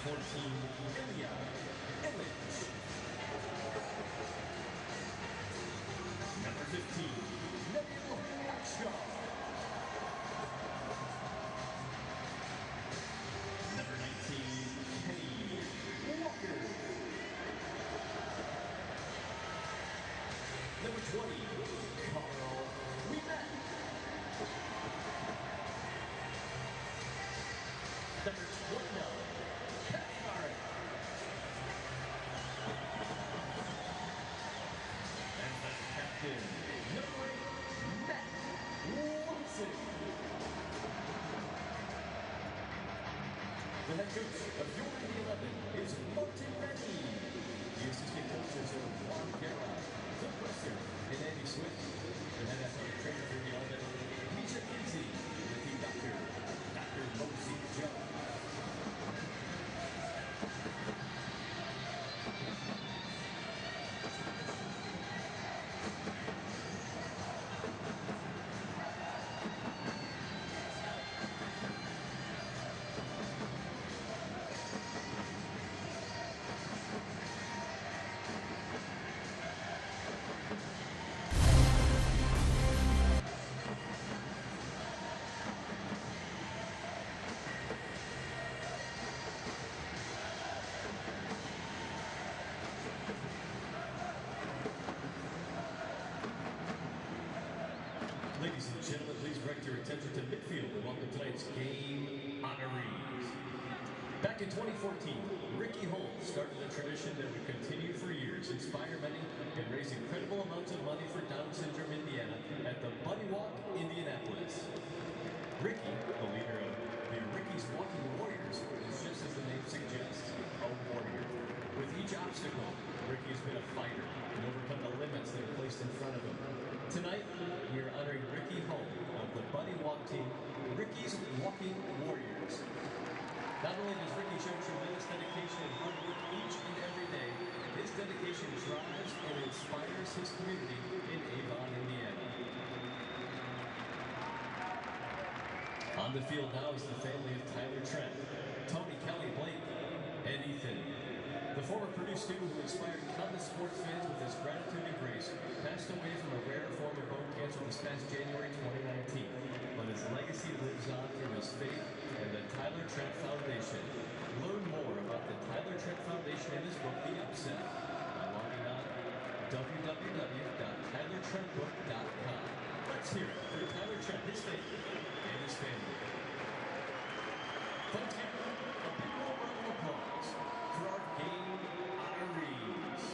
14, Indy. Number 15, Number 19, Kenny Walker. Number 20, Carl Weeman. Number 29, Kenny Barrett. And the captain, number 8, Matt Watson. The head coach of your Indy 11 is Martin Rennie. The assistant coaches are Juan Guerra, Phil Presser, and Andy Swift. The head athletic trainer for the 11, Misha Kinsey, and the team doctor, Dr. Mosey Jones. Ladies and gentlemen, please direct your attention to midfield and welcome tonight's game honorees. Back in 2014, Ricky Holmes started a tradition that would continue for years, inspire many, and raise incredible amounts of money for Down Syndrome Indiana at the Buddy Walk, Indianapolis. Ricky, the leader of the Ricky's Walking Warriors, is just as the name suggests, a warrior. With each obstacle, Ricky has been a fighter and overcome the limits that are placed in front of him. Tonight, we are honoring Ricky Holmes of the Buddy Walk team, Ricky's Walking Warriors. Not only does Ricky show tremendous dedication and hard work each and every day, his dedication drives and inspires his community in Avon, Indiana. On the field now is the family of Tyler Trent, Tony, Kelly, Blake, and Ethan. The former Purdue student who inspired countless sports fans with his gratitude and grace passed away from a rare form of bone cancer this past January 2019. But his legacy lives on through his faith and the Tyler Trent Foundation. Learn more about the Tyler Trent Foundation in his book, The Upset, by logging on www.tylertrentbook.com. Let's hear it for Tyler Trent, his faith, and his family. Folks, give a big round of applause for our game honorees.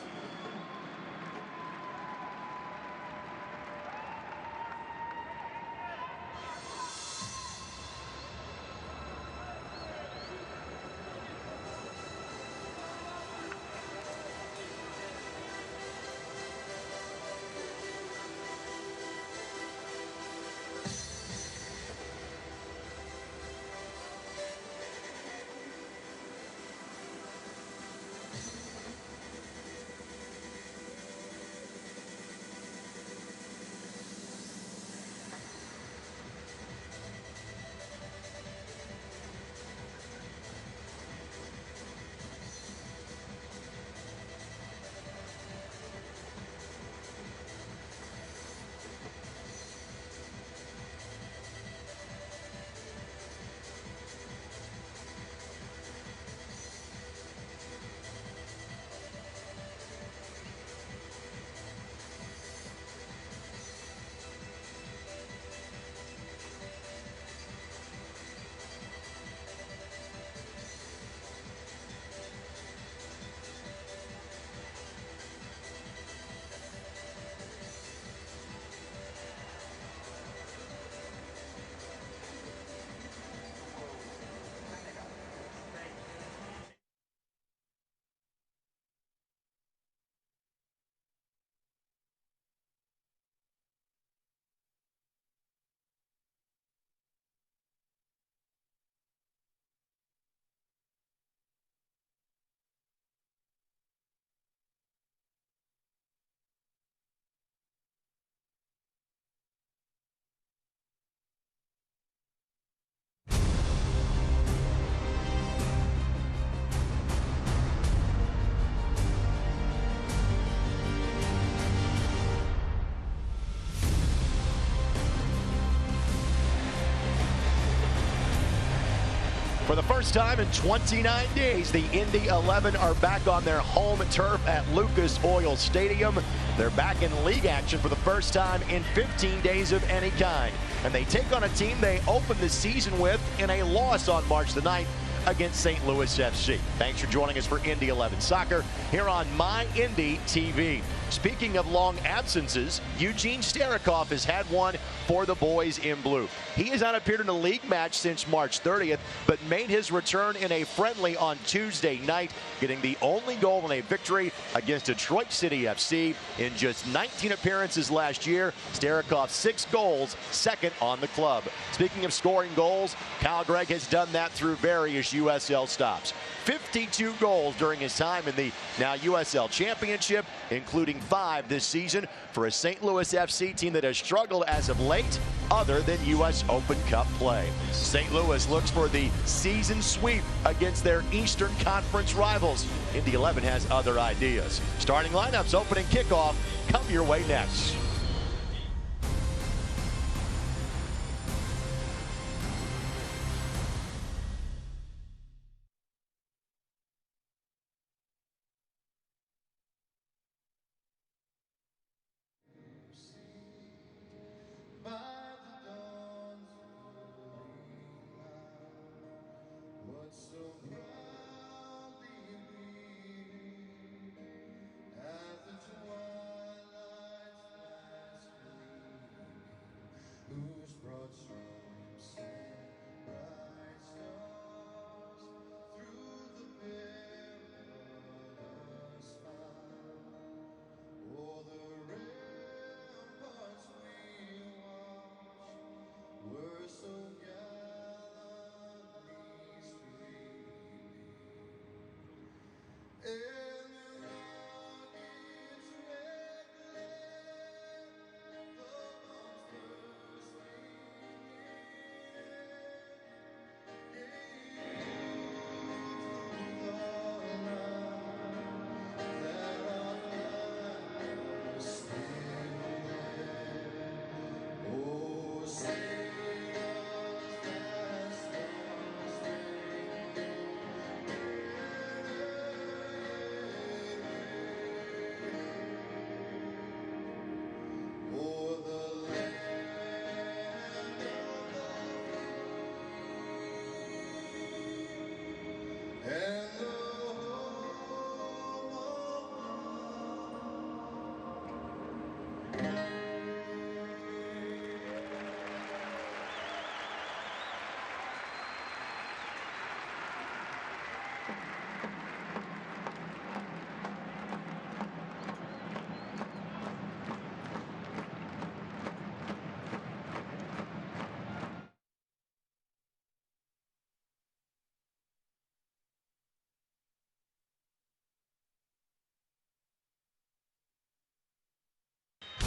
For the first time in 29 days, the Indy 11 are back on their home turf at Lucas Oil Stadium. They're back in league action for the first time in 15 days of any kind. And they take on a team they opened the season with in a loss on March the 9th against St. Louis FC. Thanks for joining us for Indy 11 Soccer here on My Indy TV. Speaking of long absences, Eugene Starikoff has had one for the boys in blue. He has not appeared in a league match since March 30th, but made his return in a friendly on Tuesday night, getting the only goal in a victory against Detroit City FC. In just 19 appearances last year, Starikoff 6 goals, second on the club. Speaking of scoring goals, Kyle Gregg has done that through various USL stops. 52 goals during his time in the now USL Championship, including 5 this season for a St. Louis FC team that has struggled as of late other than U.S. Open Cup play. St. Louis looks for the season sweep against their Eastern Conference rivals. Indy 11 has other ideas. Starting lineups, opening kickoff, come your way next.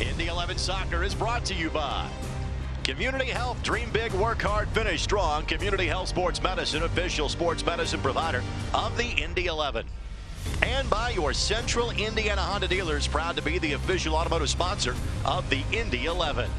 Indy 11 Soccer is brought to you by Community Health. Dream big, work hard, finish strong. Community Health Sports Medicine, official sports medicine provider of the Indy 11. And by your Central Indiana Honda dealers, proud to be the official automotive sponsor of the Indy 11.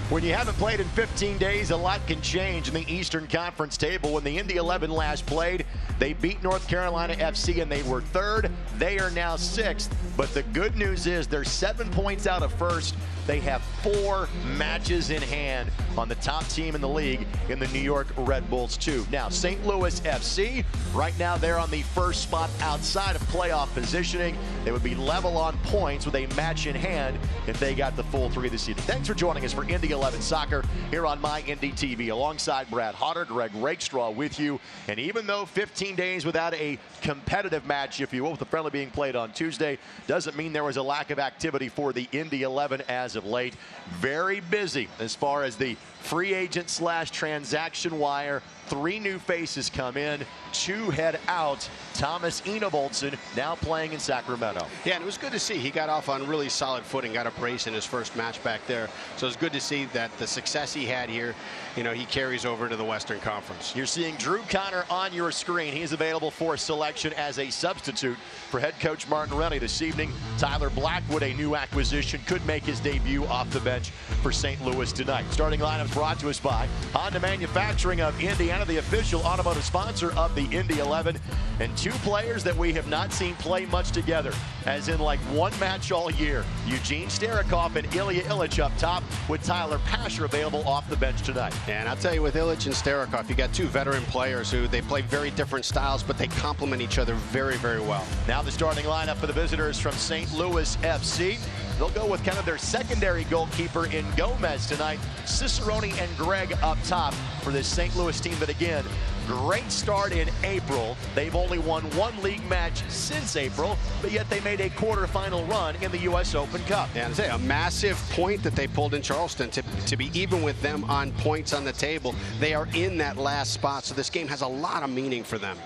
When you haven't played in 15 days, a lot can change in the Eastern Conference table. When the Indy 11 last played, they beat North Carolina FC and they were 3rd. They are now 6th. But the good news is they're 7 points out of first. They have 4 matches in hand on the top team in the league in the New York Red Bulls 2. Now, St. Louis FC, right now they're on the first spot outside of playoff positioning. They would be level on points with a match in hand if they got the full 3 this season. Thanks for joining us for Indy 11 Soccer here on My Indy TV. Alongside Brad Hodder, Greg Rakestraw with you. And even though 15 days without a competitive match, if you will, with the friendly being played on Tuesday, doesn't mean there was a lack of activity for the Indy 11 as of late. Very busy as far as the free agent / transaction wire. 3 new faces come in, 2 head out. Thomas Enevoldsen now playing in Sacramento. Yeah, and it was good to see. He got off on really solid footing, got a brace in his first match back there. So it's good to see that the success he had here, you know, he carries over to the Western Conference. You're seeing Drew Connor on your screen. He's available for selection as a substitute for head coach Martin Rennie this evening. Tyler Blackwood, a new acquisition, could make his debut off the bench for St. Louis tonight. Starting lineups brought to us by Honda Manufacturing of Indiana, the official automotive sponsor of the Indy 11. And two players that we have not seen play much together, as in like one match all year. Eugene Starikoff and Ilya Illich up top, with Tyler Pasher available off the bench tonight. And I'll tell you, with Illich and Starikoff, you got two veteran players who they play very different styles, but they complement each other very, very well. Now the starting lineup for the visitors from St. Louis FC. They'll go with kind of their secondary goalkeeper in Gomez tonight. Cicerone and Gregg up top for this St. Louis team that, again, great start in April. They've only won one league match since April, but yet they made a quarterfinal run in the U.S. Open Cup. Yeah, and say a massive point that they pulled in Charleston to be even with them on points on the table. They are in that last spot, so this game has a lot of meaning for them.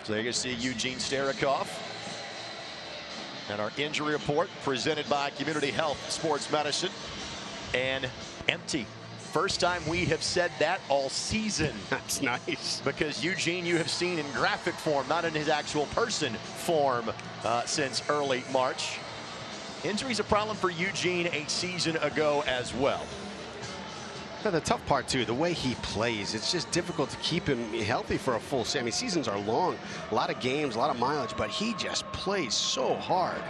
So you can see Eugene Starikoff. And our injury report presented by Community Health Sports Medicine. And empty. First time we have said that all season. That's nice. Because Eugene, you have seen in graphic form, not in his actual person form, since early March. Injury's a problem for Eugene a season ago as well. Now, the tough part, too, the way he plays, it's just difficult to keep him healthy for a full season. I mean, seasons are long, a lot of games, a lot of mileage, but he just plays so hard.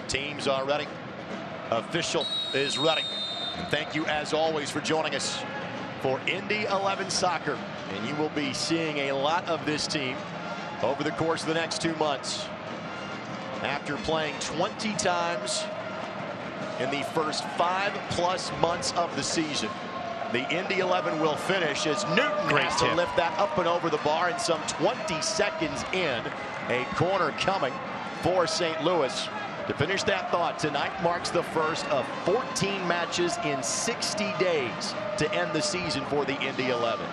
Teams are ready. Official is ready. And thank you, as always, for joining us for Indy 11 Soccer. And you will be seeing a lot of this team over the course of the next 2 months. After playing 20 times in the first 5+ months of the season, the Indy 11 will finish as Newton has to lift that up and over the bar, and some 20 seconds in, a corner coming for St. Louis. To finish that thought, tonight marks the first of 14 matches in 60 days to end the season for the Indy 11.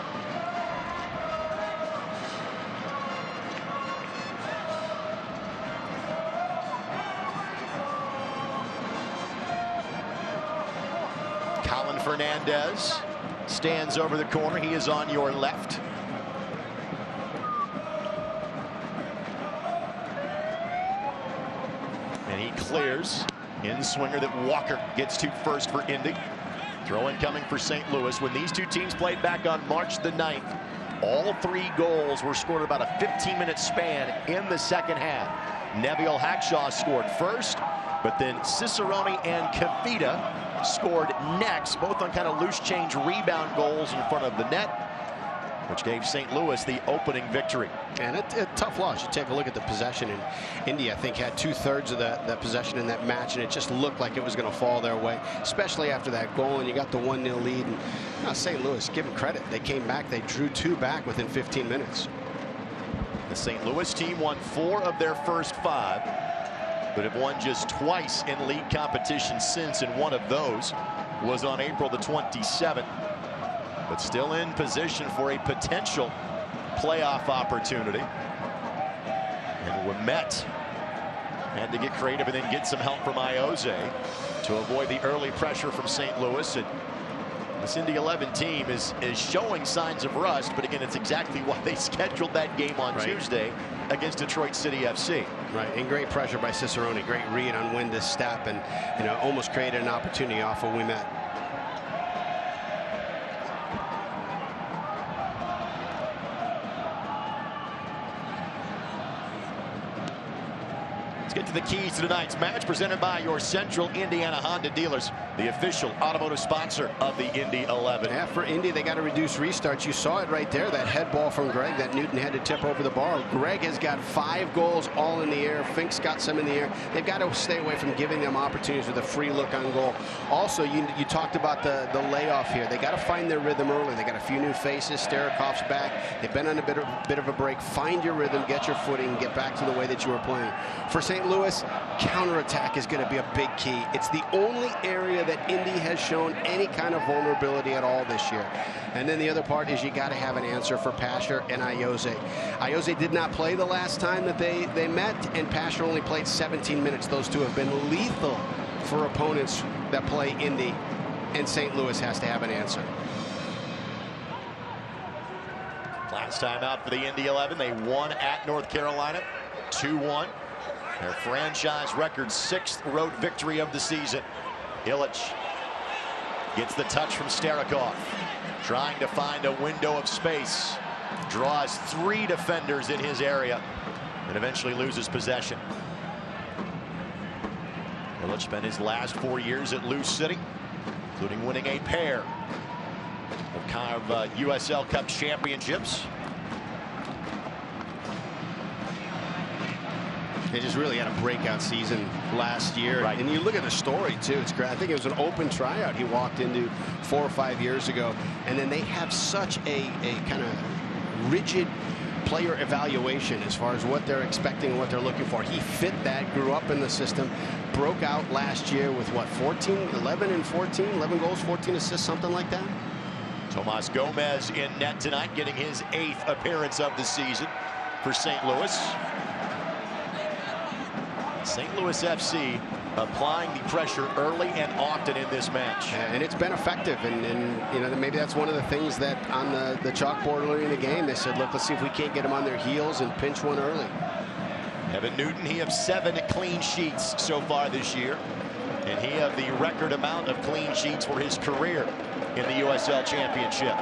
Fernandez stands over the corner. He is on your left. And he clears. In swinger that Walker gets to first for Indy. Throw in coming for St. Louis. When these two teams played back on March the 9th, all 3 goals were scored about a 15-minute span in the second half. Neville Hackshaw scored first, but then Cicerone and Kavita scored next, both on kind of loose change rebound goals in front of the net, which gave St. Louis the opening victory. And a tough loss. You take a look at the possession, and Indy, I think, had 2/3 of that possession in that match, and it just looked like it was going to fall their way, especially after that goal, and you got the 1-0 lead. And now St. Louis, give them credit. They came back. They drew 2 back within 15 minutes. The St. Louis team won 4 of their first 5. But have won just twice in league competition since, and one of those was on April the 27th. But still in position for a potential playoff opportunity. And Ouimet had to get creative and then get some help from Iose to avoid the early pressure from St. Louis. And this Indy 11 team is showing signs of rust, but again, it's exactly why they scheduled that game on Tuesday against Detroit City FC. Right, and great pressure by Cicerone. Great read on when to step, and almost created an opportunity off of Ouimet. Let's get to the keys to tonight's match, presented by your Central Indiana Honda dealers, the official automotive sponsor of the Indy 11. Yeah, for Indy, they got to reduce restarts. You saw it right there, that head ball from Gregg that Newton had to tip over the bar. Gregg has got 5 goals all in the air. Fink's got some in the air. They've got to stay away from giving them opportunities with a free look on goal. Also, you talked about the layoff here. They got to find their rhythm early. They got a few new faces. Starikoff's back. They've been on a bit of a break. Find your rhythm, get your footing, and get back to the way that you were playing. For St. Louis, counterattack is going to be a big key. It's the only area that Indy has shown any kind of vulnerability at all this year. And then the other part is you got to have an answer for Pasher and Iose. Iose did not play the last time that they met, and Pasher only played 17 minutes. Those two have been lethal for opponents that play Indy, and St. Louis has to have an answer. Last time out for the Indy 11, they won at North Carolina 2-1. Their franchise record 6th road victory of the season. Illich gets the touch from Starikov, trying to find a window of space. Draws 3 defenders in his area and eventually loses possession. Illich spent his last 4 years at Lou City, including winning a pair of USL Cup championships. He just really had a breakout season last year. Right. And you look at the story, too. It's great. I think it was an open tryout he walked into 4 or 5 years ago. And then they have such a kind of rigid player evaluation as far as what they're expecting and what they're looking for. He fit that, grew up in the system, broke out last year with, what, 11 goals, 14 assists, something like that? Tomas Gomez in net tonight, getting his 8th appearance of the season for St. Louis. St. Louis FC applying the pressure early and often in this match. And it's been effective, and you know, maybe that's one of the things that on the chalkboard early in the game, they said, look, let's see if we can't get them on their heels and pinch one early. Evan Newton, he has 7 clean sheets so far this year, and he had the record amount of clean sheets for his career in the USL Championship.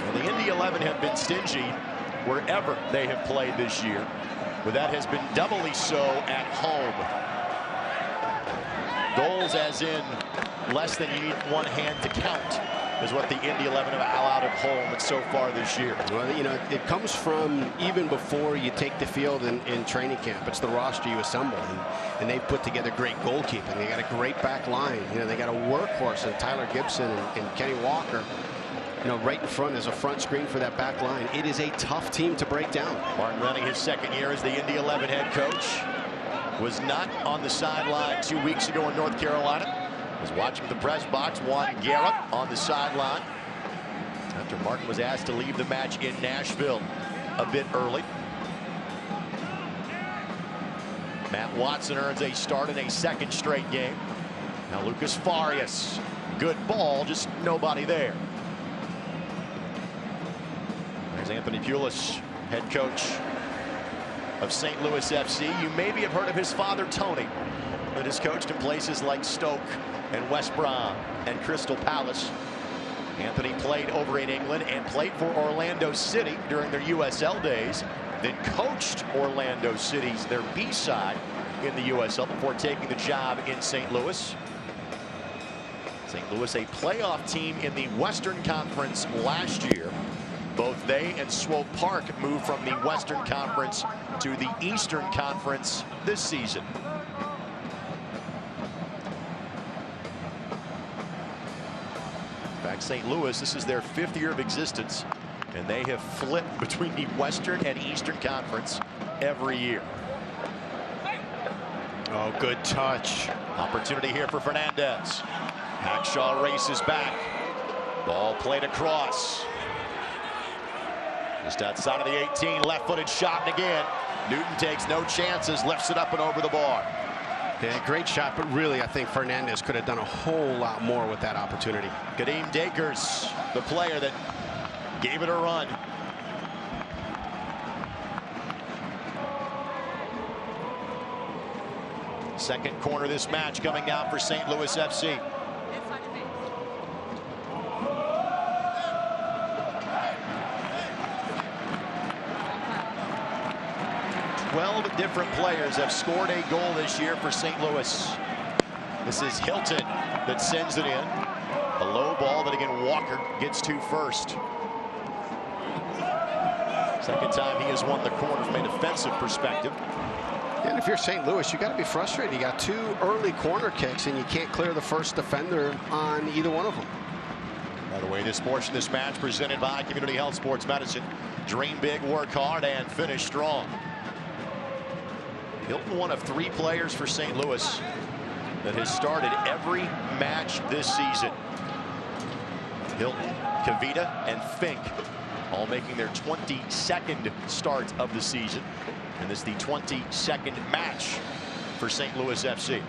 Well, the Indy 11 have been stingy wherever they have played this year, but that has been doubly so at home. Goals as in less than you need one hand to count is what the Indy 11 have allowed at home so far this year. Well, you know, it comes from even before you take the field in training camp. It's the roster you assemble, and they've put together great goalkeeping. They got a great back line. You know, they got a workhorse in Tyler Gibson and Kenny Walker. You know, right in front as a front screen for that back line. It is a tough team to break down. Martin Renning, his 2nd year as the Indy 11 head coach, was not on the sideline 2 weeks ago in North Carolina. Was watching the press box. Juan Guerra on the sideline after Martin was asked to leave the match in Nashville a bit early. Matt Watson earns a start in a 2nd straight game. Now Lucas Farias, good ball, just nobody there. There's Anthony Pulis, head coach of St. Louis FC. You maybe have heard of his father, Tony, that has coached in places like Stoke and West Brom and Crystal Palace. Anthony played over in England and played for Orlando City during their USL days, then coached Orlando City's their B side in the USL before taking the job in St. Louis. St. Louis, a playoff team in the Western Conference last year. Both they and Swope Park moved from the Western Conference to the Eastern Conference this season. In fact, St. Louis, this is their 5th year of existence, and they have flipped between the Western and Eastern Conference every year. Oh, good touch. Opportunity here for Fernandez. Hackshaw races back. Ball played across. Just outside of the 18, left-footed shot, and again, Newton takes no chances, lifts it up and over the bar. Yeah, great shot, but really, I think Fernandez could have done a whole lot more with that opportunity. Kadeem Dakers, the player that gave it a run. Second corner of this match coming down for St. Louis FC. 12 different players have scored a goal this year for St. Louis. This is Hilton that sends it in. A low ball that again Walker gets to first. Second time he has won the corner from a defensive perspective. And if you're St. Louis, you got to be frustrated. You got 2 early corner kicks and you can't clear the first defender on either one of them. By the way, this portion of this match presented by Community Health Sports Medicine. Dream big, work hard, and finish strong. Hilton, one of 3 players for St. Louis that has started every match this season. Hilton, Kavita, and Fink all making their 22nd start of the season. And this is the 22nd match for St. Louis FC.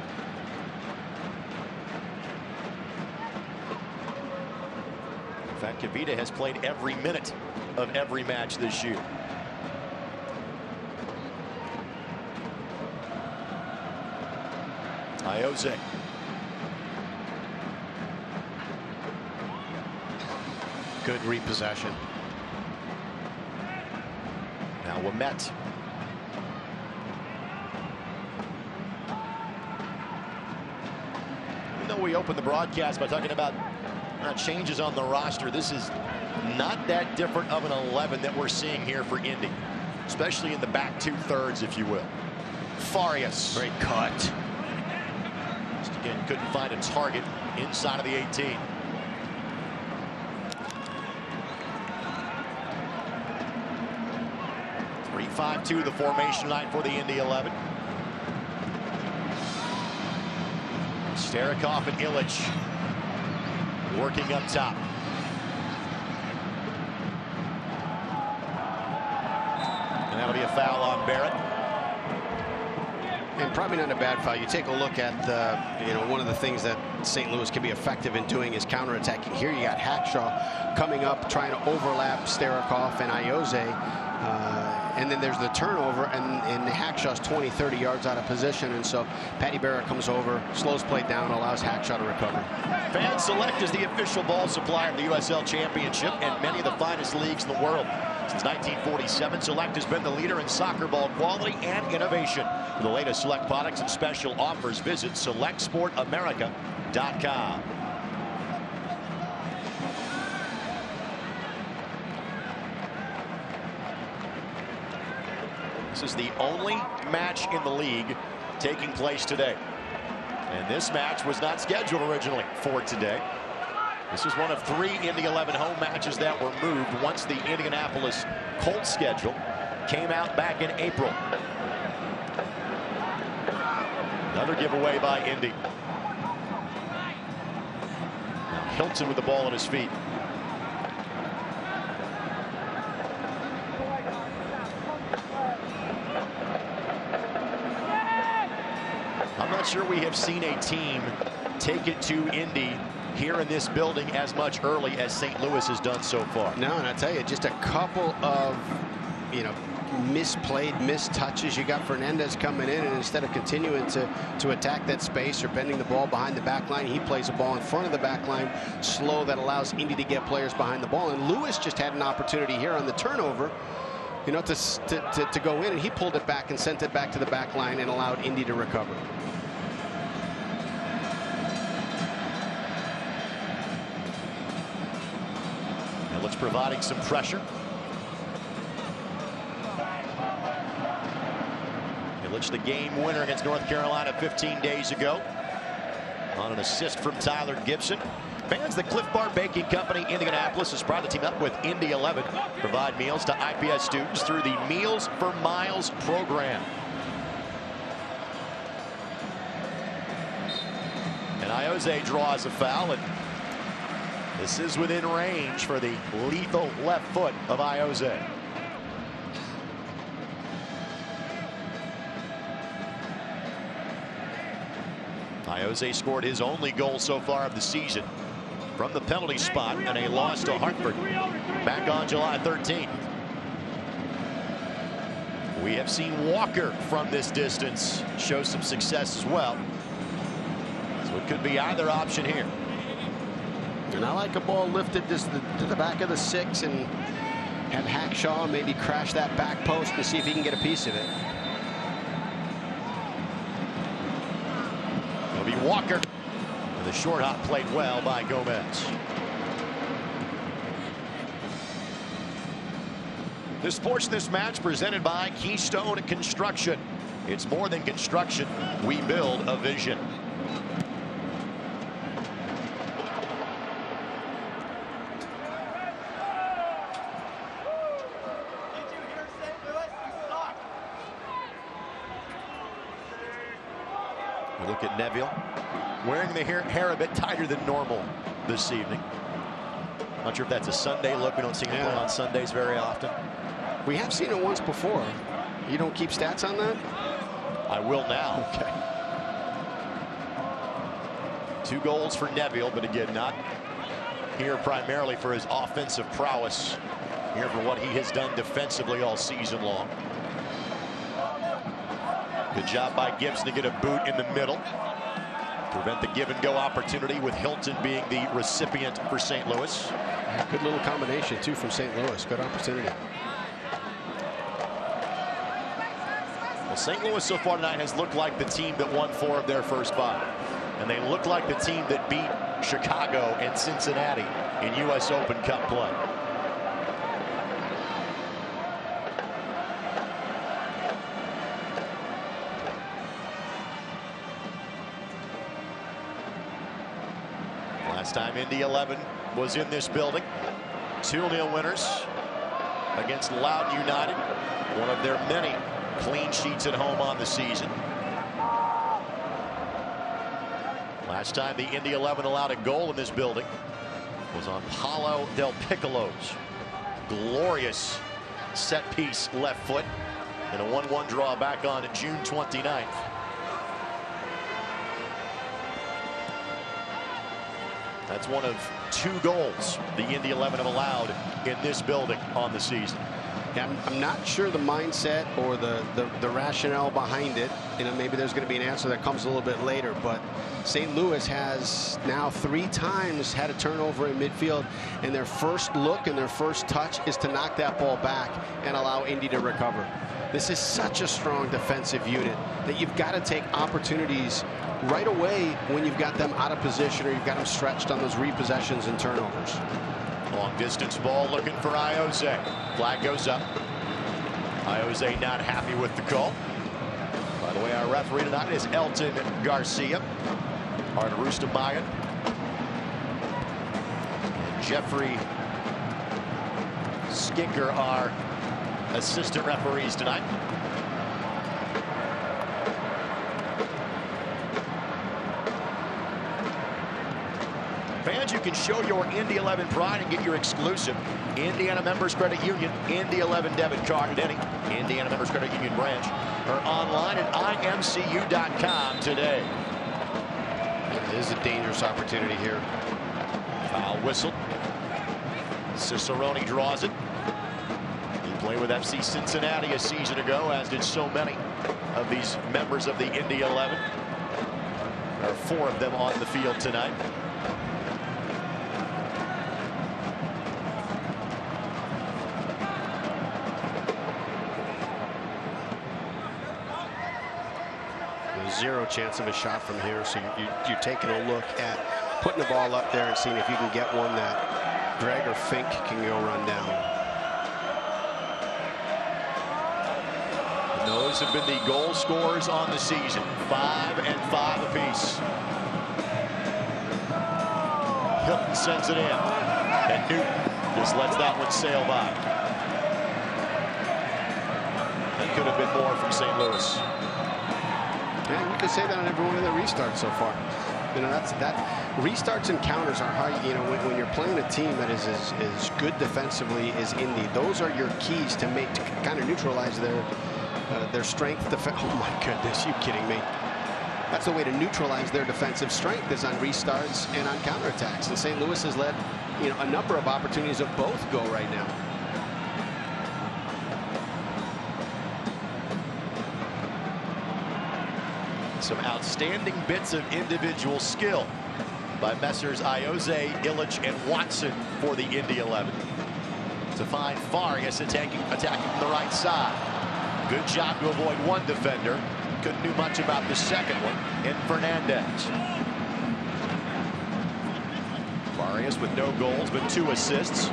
In fact, Kavita has played every minute of every match this year. Iose. Good repossession. Now Ouimet. Even though we opened the broadcast by talking about changes on the roster, this is not that different of an 11 that we're seeing here for Indy, especially in the back 2/3, if you will. Farias. Great cut. Just again, couldn't find a target inside of the 18. (3-5-2) the formation line for the Indy 11. Starikov and Illich working up top. And that'll be a foul on Barrett. And probably not a bad foul. You take a look at one of the things that St. Louis can be effective in doing is counterattacking. Here you got Hackshaw coming up, trying to overlap Starikov and Iose. And then there's the turnover, and Hackshaw's 20-30 yards out of position, and so Patty Barrett comes over, slows play down, allows Hackshaw to recover. Fan Select is the official ball supplier of the USL Championship and many of the finest leagues in the world. Since 1947, Select has been the leader in soccer ball quality and innovation. For the latest Select products and special offers, visit SelectSportAmerica.com. This is the only match in the league taking place today. And this match was not scheduled originally for today. This is one of 3 Indy 11 home matches that were moved once the Indianapolis Colts schedule came out back in April. Another giveaway by Indy. Now Hilton with the ball at his feet. I'm not sure we have seen a team take it to Indy here in this building as much early as St. Louis has done so far. No, and I tell you, just a couple of, misplayed, missed touches. You got Fernandez coming in, and instead of continuing to attack that space or bending the ball behind the back line, he plays the ball in front of the back line, slow, that allows Indy to get players behind the ball. And Lewis just had an opportunity here on the turnover, to go in, and he pulled it back and sent it back to the back line and allowed Indy to recover. Illich providing some pressure. Illich, the game winner against North Carolina 15 days ago on an assist from Tyler Gibson. Fans, the Cliff Bar Baking Company, Indianapolis, is proud to team up with Indy 11, provide meals to IPS students through the Meals for Miles program. And Iose draws a foul, and this is within range for the lethal left foot of Iose. Iose scored his only goal so far of the season from the penalty spot in a loss to Hartford back on July 13th. We have seen Walker from this distance show some success as well. So it could be either option here. And I like a ball lifted just to the back of the 6 and have Hackshaw maybe crash that back post to see if he can get a piece of it. It'll be Walker. And the short hop played well by Gomez. The Sports This Match presented by Keystone Construction. It's more than construction. We build a vision. Look at Neville wearing the hair a bit tighter than normal this evening. Not sure if that's a Sunday look. We don't see him play on Sundays very often. We have seen it once before. You don't keep stats on that? I will now. Okay. 2 goals for Neville, but again, not here primarily for his offensive prowess. Here for what he has done defensively all season long. Good job by Gibson to get a boot in the middle. prevent the give-and-go opportunity with Hilton being the recipient for St. Louis. Yeah, good little combination, too, from St. Louis. Good opportunity. Well, St. Louis so far tonight has looked like the team that won 4 of their first 5. And they look like the team that beat Chicago and Cincinnati in U.S. Open Cup play. Last time Indy 11 was in this building, 2-0 winners against Loudoun United, one of their many clean sheets at home on the season. Last time the Indy 11 allowed a goal in this building was on Paulo Del Piccolo's glorious set piece left foot in a 1-1 draw back on June 29th. That's one of 2 goals the Indy 11 have allowed in this building on the season. Yeah, I'm not sure the mindset or the rationale behind it. You know, maybe there's going to be an answer that comes a little bit later, but St. Louis has now 3 times had a turnover in midfield, and their first look and their first touch is to knock that ball back and allow Indy to recover. This is such a strong defensive unit that you've got to take opportunities right away when you've got them out of position or you've got them stretched on those repossessions and turnovers. Long distance ball looking for Iose. Flag goes up. Iose not happy with the call. By the way, our referee tonight is Elton Garcia. Art Rustamaya. And Jeffrey Skinker are assistant referees tonight. Fans, you can show your Indy 11 pride and get your exclusive Indiana Members Credit Union Indy 11 debit card at any Indiana Members Credit Union branch or online at imcu.com today. It is a dangerous opportunity here. Foul whistle. Cicerone draws it. He played with FC Cincinnati a season ago, as did so many of these members of the Indy 11. There are 4 of them on the field tonight. Zero chance of a shot from here, so you're taking a look at putting the ball up there and seeing if you can get one that Greg or Fink can go run down. Those have been the goal scorers on the season, 5 and 5 apiece. Hilton sends it in, and Newton just lets that one sail by. That could have been more from St. Louis. Yeah, you can say that on every one of the restarts so far. You know, restarts and counters are how, you know, when you're playing a team that is as good defensively as Indy, those are your keys to kind of neutralize their strength. Oh my goodness, you kidding me? That's the way to neutralize their defensive strength, is on restarts and on counterattacks. And St. Louis has led, you know, a number of opportunities of both go right now. Some outstanding bits of individual skill by Messrs. Iose, Illich, and Watson for the Indy 11. To find Farias attacking from the right side. Good job to avoid one defender. Couldn't do much about the second one in Fernandez. Farias with no goals, but 2 assists.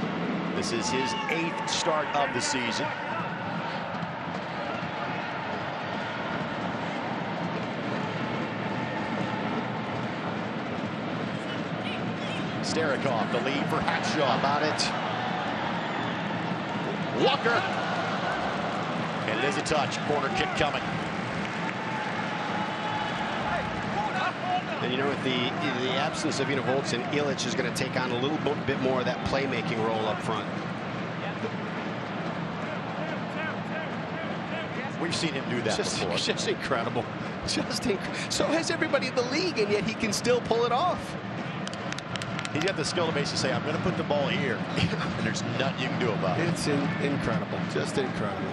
This is his 8th start of the season. Starikov, the lead for Hatshaw. About it. Walker. And it is a touch. Corner kick coming. And you know, with the absence of Voltz, Illich is going to take on a little bit more of that playmaking role up front. We've seen him do that before. Just incredible. So has everybody in the league, and yet he can still pull it off. He's got the skill to basically say, I'm going to put the ball here, and there's nothing you can do about it. It's incredible. Just incredible.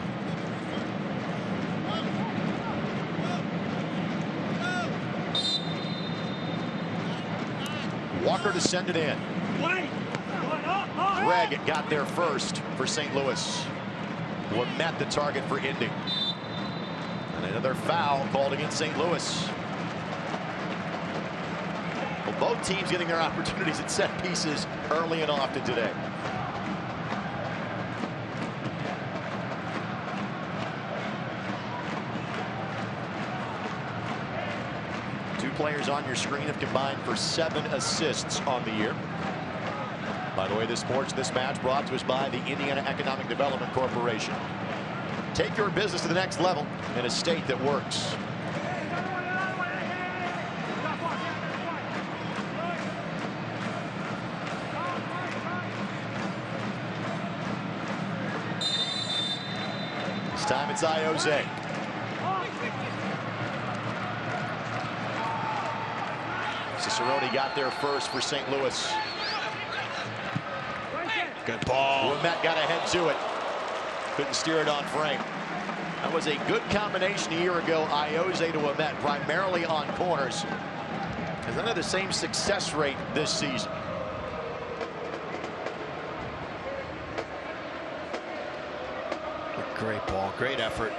Walker to send it in. Greg got there first for St. Louis. Met the target for Indy. And another foul called against St. Louis. Well, both teams getting their opportunities at set pieces early and often today. Two players on your screen have combined for 7 assists on the year. By the way, this match brought to us by the Indiana Economic Development Corporation. Take your business to the next level in a state that works. This time it's Iose. Cicerone got there first for St. Louis. Good ball. Met got ahead to it. Couldn't steer it on frame. That was a good combination a year ago. Iose to Met, primarily on corners. Has none of the same success rate this season. Great ball, great effort.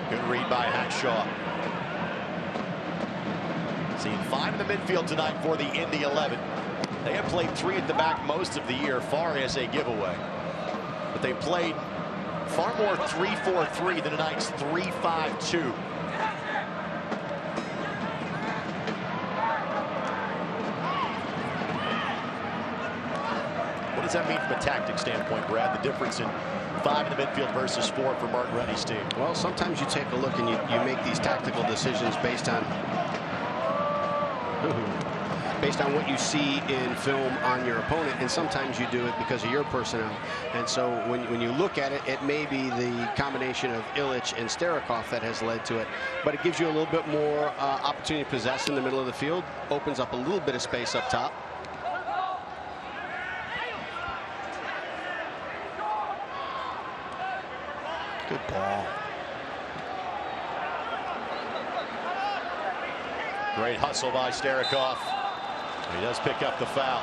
Good read by Hackshaw. Seeing 5 in the midfield tonight for the Indy 11. They have played 3 at the back most of the year, far as a giveaway. But they played far more 3-4-3 than tonight's 3-5-2. What does that mean from a tactic standpoint, Brad? The difference in 5 in the midfield versus 4 for Martin Rennie's team. Well, sometimes you take a look and you make these tactical decisions based on what you see in film on your opponent, and sometimes you do it because of your personnel. And so when you look at it, it may be the combination of Illich and Starikov that has led to it, but it gives you a little bit more opportunity to possess in the middle of the field, opens up a little bit of space up top. Good ball. Great hustle by Starikov. He does pick up the foul.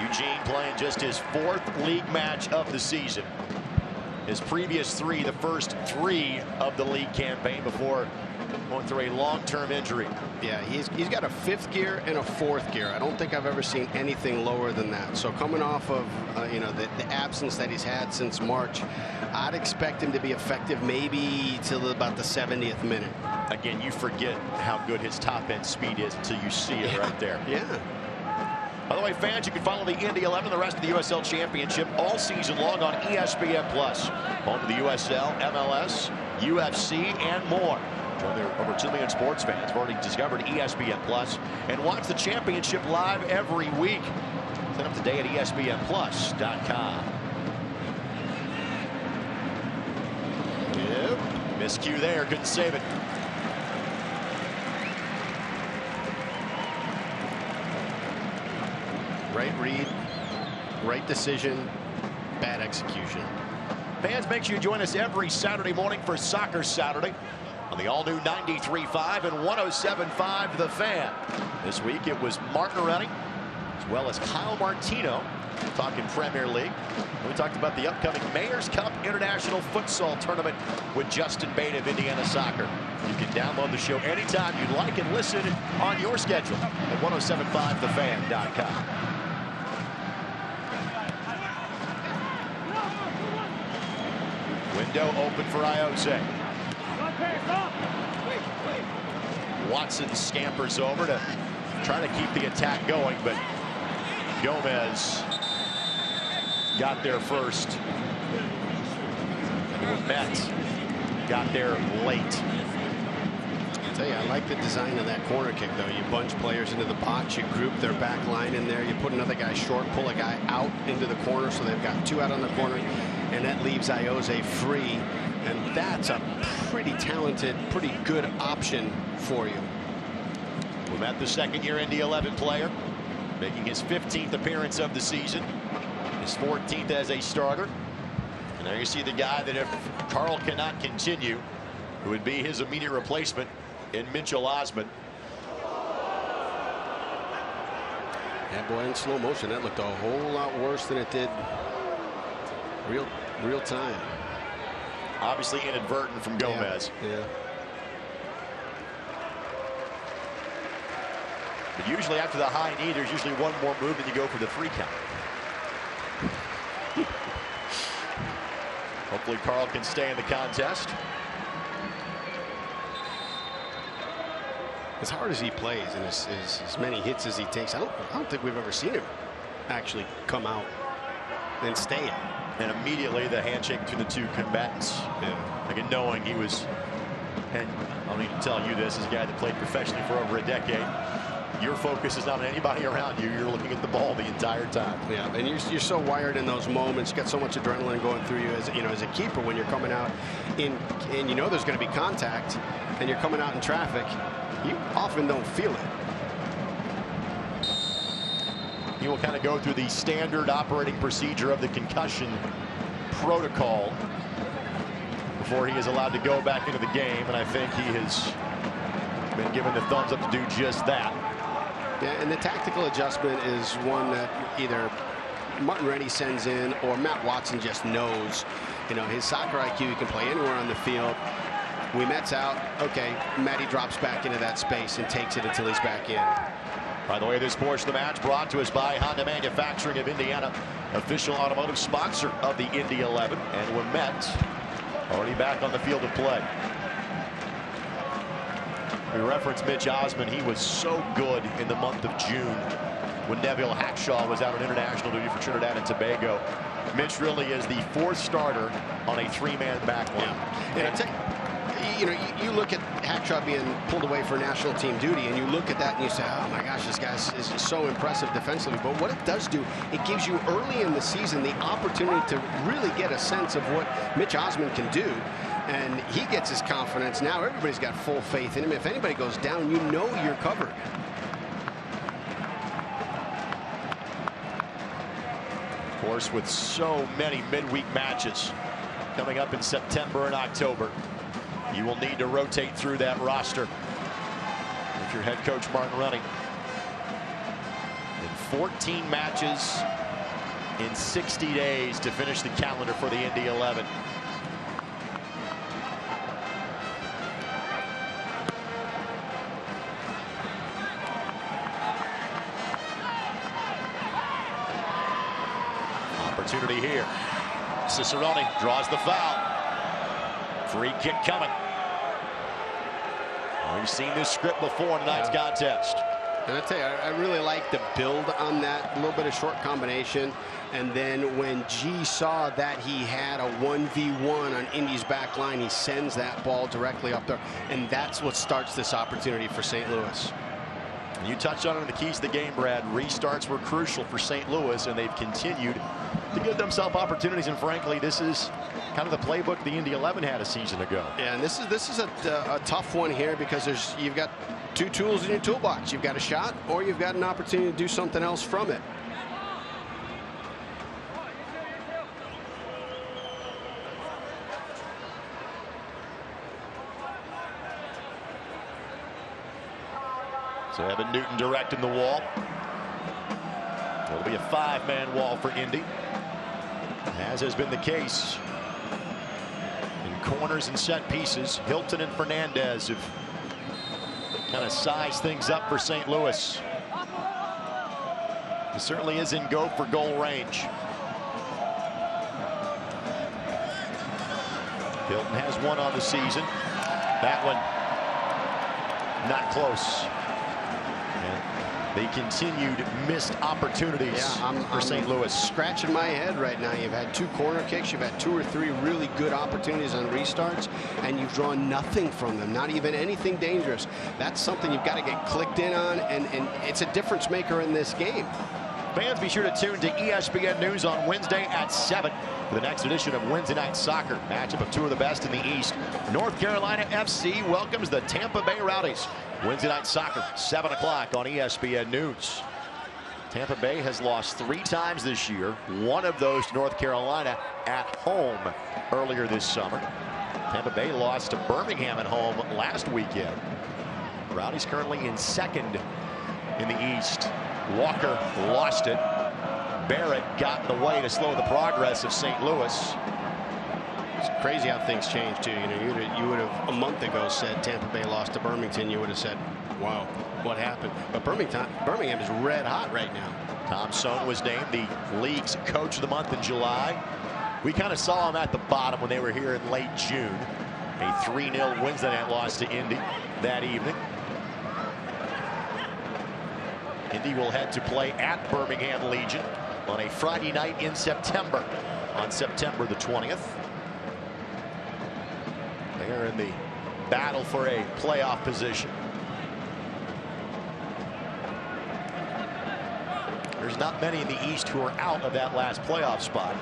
Eugene playing just his 4th league match of the season. His previous 3, the first 3 of the league campaign before going through a long-term injury. Yeah, he's got a 5th gear and a 4th gear. I don't think I've ever seen anything lower than that. So coming off of the absence that he's had since March, I'd expect him to be effective maybe till about the 70th minute. Again, you forget how good his top-end speed is until you see it right there. Yeah. By the way, fans, you can follow the Indy 11 and the rest of the USL Championship all season long on ESPN+. Home to the USL, MLS, UFC, and more. Join their over 2 million sports fans who've already discovered ESPN+ and watch the championship live every week. Sign up today at ESPNplus.com. Yep. Miscue there, couldn't save it. Right read, right decision, bad execution. Fans, make sure you join us every Saturday morning for Soccer Saturday on the all-new 93.5 and 107.5 The Fan. This week it was Martin Rennie as well as Kyle Martino talking Premier League. We talked about the upcoming Mayor's Cup International Futsal Tournament with Justin Bate of Indiana Soccer. You can download the show anytime you'd like and listen on your schedule at 1075thefan.com. Window open for Iose. Watson scampers over to try to keep the attack going, but Gomez got there first. Met got there late. I tell you, I like the design of that corner kick, though. You bunch players into the box, you group their back line in there, you put another guy short, pull a guy out into the corner, so they've got 2 out on the corner, and that leaves Iose free. And that's a pretty talented, pretty good option for you. Met, the second-year Indy 11 player, making his 15th appearance of the season, his 14th as a starter. And there you see the guy that if Carl cannot continue, who would be his immediate replacement in Mitchell Osmond. Yeah, boy, in slow motion, that looked a whole lot worse than it did real time. Obviously inadvertent from Gomez. Yeah. But usually after the high knee, there's usually one more move and you go for the 3 count. Hopefully Carl can stay in the contest. As hard as he plays and as many hits as he takes, I don't think we've ever seen him actually come out and stay in. And immediately the handshake between the two combatants. Yeah. Again, knowing he was, and I don't need to tell you this, as a guy that played professionally for over a decade, your focus is not on anybody around you. You're looking at the ball the entire time. Yeah, and you're so wired in those moments. You got so much adrenaline going through you as a keeper when you're coming out in, and you know there's going to be contact, and you're coming out in traffic. You often don't feel it. He will kind of go through the standard operating procedure of the concussion protocol before he is allowed to go back into the game, and I think he has been given the thumbs up to do just that. Yeah, and the tactical adjustment is one that either Martin Rennie sends in or Matt Watson just knows. You know, his soccer IQ, he can play anywhere on the field. Ouimet's out. Okay, Matty drops back into that space and takes it until he's back in. By the way, this portion of the match brought to us by Honda Manufacturing of Indiana, official automotive sponsor of the Indy 11, and Ouimet already back on the field of play. We referenced Mitch Osmond. He was so good in the month of June when Neville Hackshaw was out on international duty for Trinidad and Tobago. Mitch really is the 4th starter on a 3-man backline. Yeah. And I tell you, you look at Hackshaw being pulled away for national team duty, and you look at that and you say, oh my gosh, this guy is so impressive defensively. But what it does do, it gives you early in the season the opportunity to really get a sense of what Mitch Osmond can do. And he gets his confidence. Now everybody's got full faith in him. If anybody goes down, you know you're covered. Of course, with so many midweek matches coming up in September and October, you will need to rotate through that roster with your head coach Martin Rennie. In 14 matches in 60 days to finish the calendar for the Indy 11. Opportunity here. Cicerone draws the foul. Free kick coming. We've seen this script before in tonight's contest. And I tell you, I really like the build on that little bit of short combination. And then when G saw that he had a 1v1 on Indy's back line, he sends that ball directly up there. And that's what starts this opportunity for St. Louis. You touched on it in the keys to the game, Brad. Restarts were crucial for St. Louis, and they've continued to give themselves opportunities. And frankly, this is kind of the playbook the Indy 11 had a season ago. Yeah, and this is a tough one here because you've got 2 tools in your toolbox. You've got a shot, or you've got an opportunity to do something else from it. So Evan Newton directing the wall. It'll be a 5-man wall for Indy, as has been the case in corners and set pieces. Hilton and Fernandez have kind of sized things up for St. Louis. He certainly is in go-for-goal range. Hilton has 1 on the season. That one not close. The continued missed opportunities for St. Louis. Scratching my head right now. You've had 2 corner kicks. You've had 2 or 3 really good opportunities on restarts, and you've drawn nothing from them, not even anything dangerous. That's something you've got to get clicked in on, and it's a difference maker in this game. Fans, be sure to tune to ESPN News on Wednesday at 7 for the next edition of Wednesday Night Soccer. Matchup of two of the best in the East. North Carolina FC welcomes the Tampa Bay Rowdies. Wednesday Night Soccer, 7 o'clock on ESPN News. Tampa Bay has lost 3 times this year. One of those to North Carolina at home earlier this summer. Tampa Bay lost to Birmingham at home last weekend. Rowdies currently in 2nd in the East. Walker lost it. Barrett got in the way to slow the progress of St. Louis. It's crazy how things change too. You know, you would have a month ago said Tampa Bay lost to Birmingham. You would have said, wow, what happened? But Birmingham is red hot right now. Tom Sohn was named the league's coach of the month in July. We kind of saw him at the bottom when they were here in late June. A 3-0 Wednesday night loss to Indy that evening. Indy will head to play at Birmingham Legion on a Friday night in September, on September the 20th. They are in the battle for a playoff position. There's not many in the East who are out of that last playoff spot.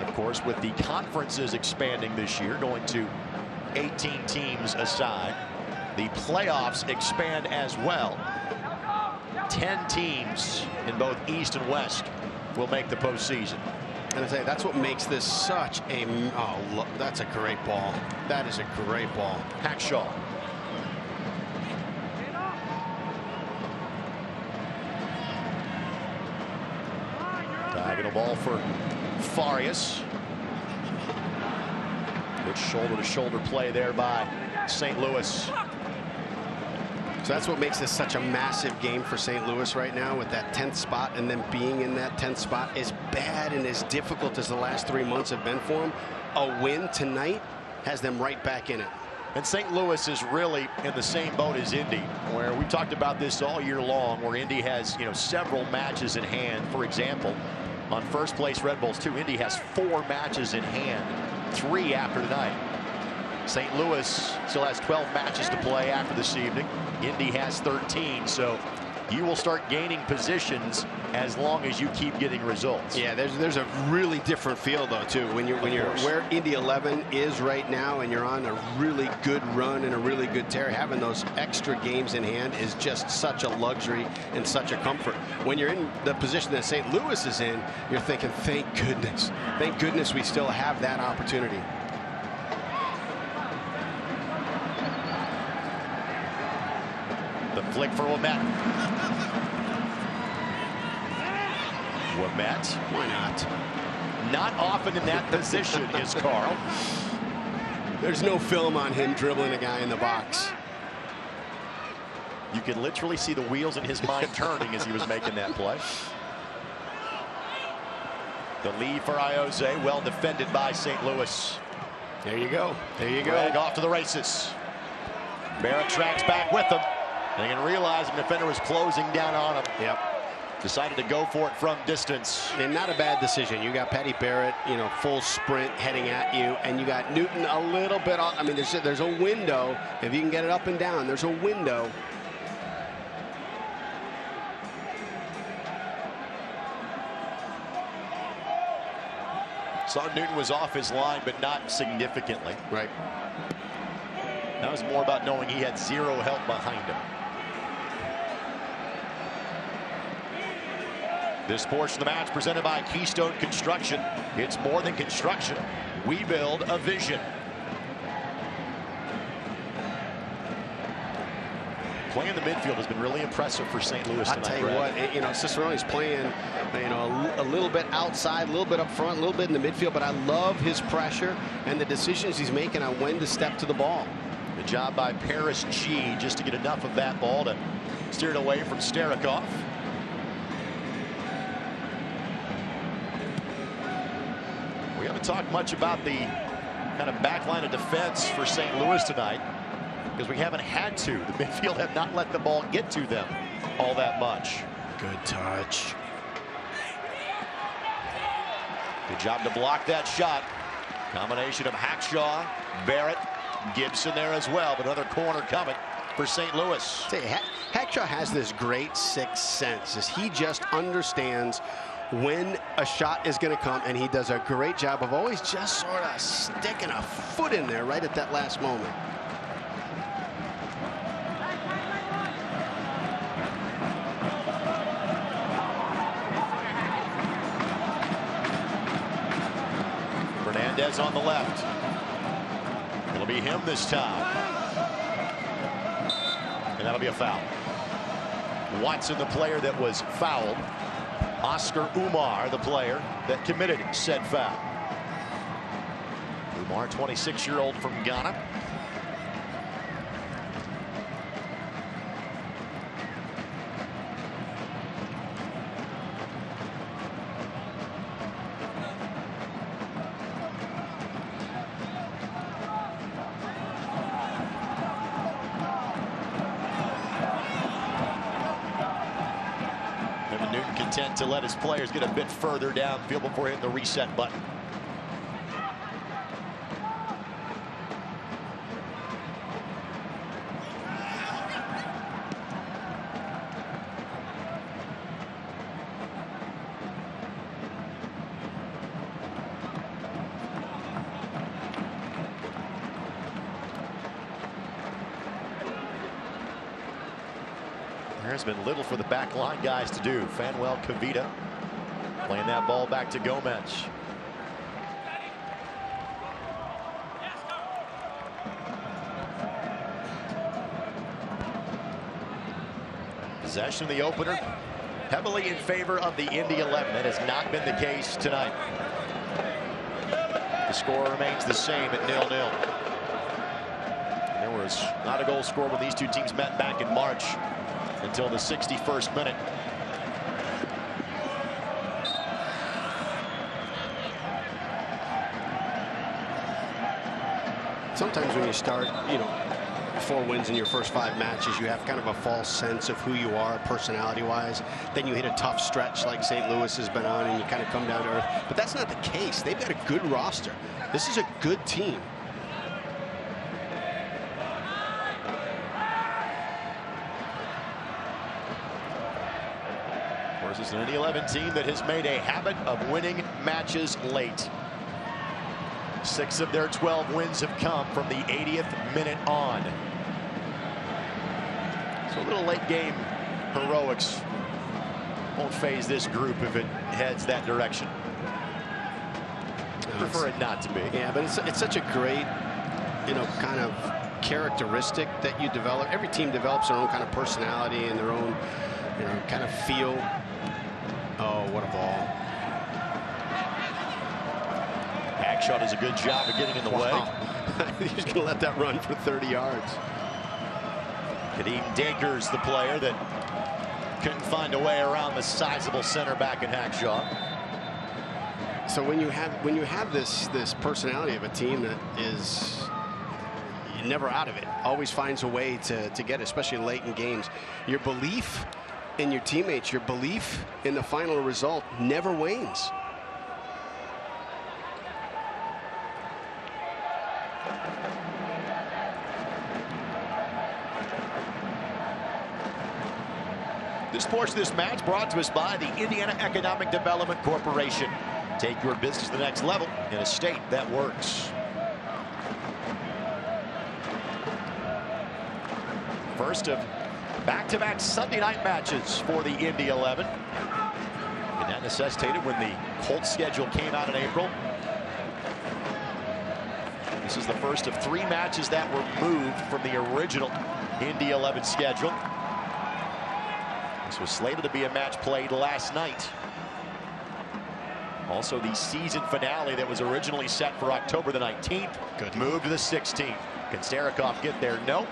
Of course, with the conferences expanding this year, going to 18 teams aside, the playoffs expand as well. 10 teams in both East and West will make the postseason. And I say that's what makes this such a that's a great ball. That is a great ball. Hackshaw. Diagonal ball for Farias. Good shoulder-to-shoulder play there by St. Louis. So that's what makes this such a massive game for St. Louis right now, with that 10th spot, and then being in that 10th spot. As bad and as difficult as the last 3 months have been for them, a win tonight has them right back in it. And St. Louis is really in the same boat as Indy, where we talked about this all year long, where Indy has, several matches in hand. For example, on first place Red Bulls 2, Indy has 4 matches in hand, 3 after tonight. St. Louis still has 12 matches to play after this evening. Indy has 13, so you will start gaining positions as long as you keep getting results. Yeah, there's a really different feel though too when you're where Indy 11 is right now, and you're on a really good run and a really good tear. Having those extra games in hand is just such a luxury and such a comfort. When you're in the position that St. Louis is in, you're thinking, thank goodness we still have that opportunity. The flick for Ouimet. Ouimet. Why not? Not often in that position is Carl. There's no film on him dribbling a guy in the box. You could literally see the wheels in his mind turning as he was making that play. The lead for Iose, well defended by St. Louis. There you go. There you go. Greg off to the races. Barrett tracks back with them. They can realize the defender was closing down on him. Yep. Decided to go for it from distance. And not a bad decision. You got Patty Barrett, full sprint heading at you, and you got Newton a little bit off. I mean, there's a window. If you can get it up and down, there's a window. Saw Newton was off his line, but not significantly. Right. That was more about knowing he had zero help behind him. This portion of the match presented by Keystone Construction. It's more than construction. We build a vision. Playing the midfield has been really impressive for St. Louis tonight. I'll tell you what, Cicerone's playing, a little bit outside, a little bit up front, a little bit in the midfield, but I love his pressure and the decisions he's making on when to step to the ball. Good job by Paris G just to get enough of that ball to steer it away from Starikov. We haven't talked much about the kind of back line of defense for St. Louis tonight, because we haven't had to. The midfield have not let the ball get to them all that much. Good touch. Good job to block that shot. Combination of Hackshaw, Barrett, Gibson there as well, but another corner coming. for St. Louis. Hackshaw has this great sixth sense. As he just understands when a shot is going to come, and he does a great job of always just sort of sticking a foot in there right at that last moment. Fernandez on the left. It'll be him this time. And that'll be a foul. Watson, the player that was fouled. Oscar Umar, the player that committed said foul. Umar, 26-year-old from Ghana. Content to let his players get a bit further downfield before hitting the reset button. There's been little for the back line guys to do. Fanuel Kavita playing that ball back to Gomez. Possession of the opener heavily in favor of the Indy 11. That has not been the case tonight. The score remains the same at 0-0. There was not a goal scored when these two teams met back in March until the 61st minute. Sometimes when you start, 4 wins in your first 5 matches, you have kind of a false sense of who you are personality-wise. Then you hit a tough stretch like St. Louis has been on, and you kind of come down to earth. But that's not the case. They've got a good roster. This is a good team. This is an Indy 11 team that has made a habit of winning matches late. 6 of their 12 wins have come from the 80th minute on. So a little late game heroics won't phase this group if it heads that direction. I prefer it not to be. Yeah, but it's such a great, kind of characteristic that you develop. Every team develops their own kind of personality and their own, kind of feel. Oh, what a ball. Hackshaw does a good job of getting in the way. He's going to let that run for 30 yards. Kadeem Dakers, the player that couldn't find a way around the sizable center back in Hackshaw. So when you have this personality of a team that is never out of it, always finds a way to get it, especially late in games, your belief in your teammates, your belief in the final result never wanes. This portion of this match brought to us by the Indiana Economic Development Corporation. Take your business to the next level in a state that works. First of back-to-back Sunday night matches for the Indy 11. And that necessitated when the Colts schedule came out in April. This is the first of 3 matches that were moved from the original Indy 11 schedule. This was slated to be a match played last night. Also the season finale that was originally set for October the 19th. Moved to the 16th. Can Starakov get there? No.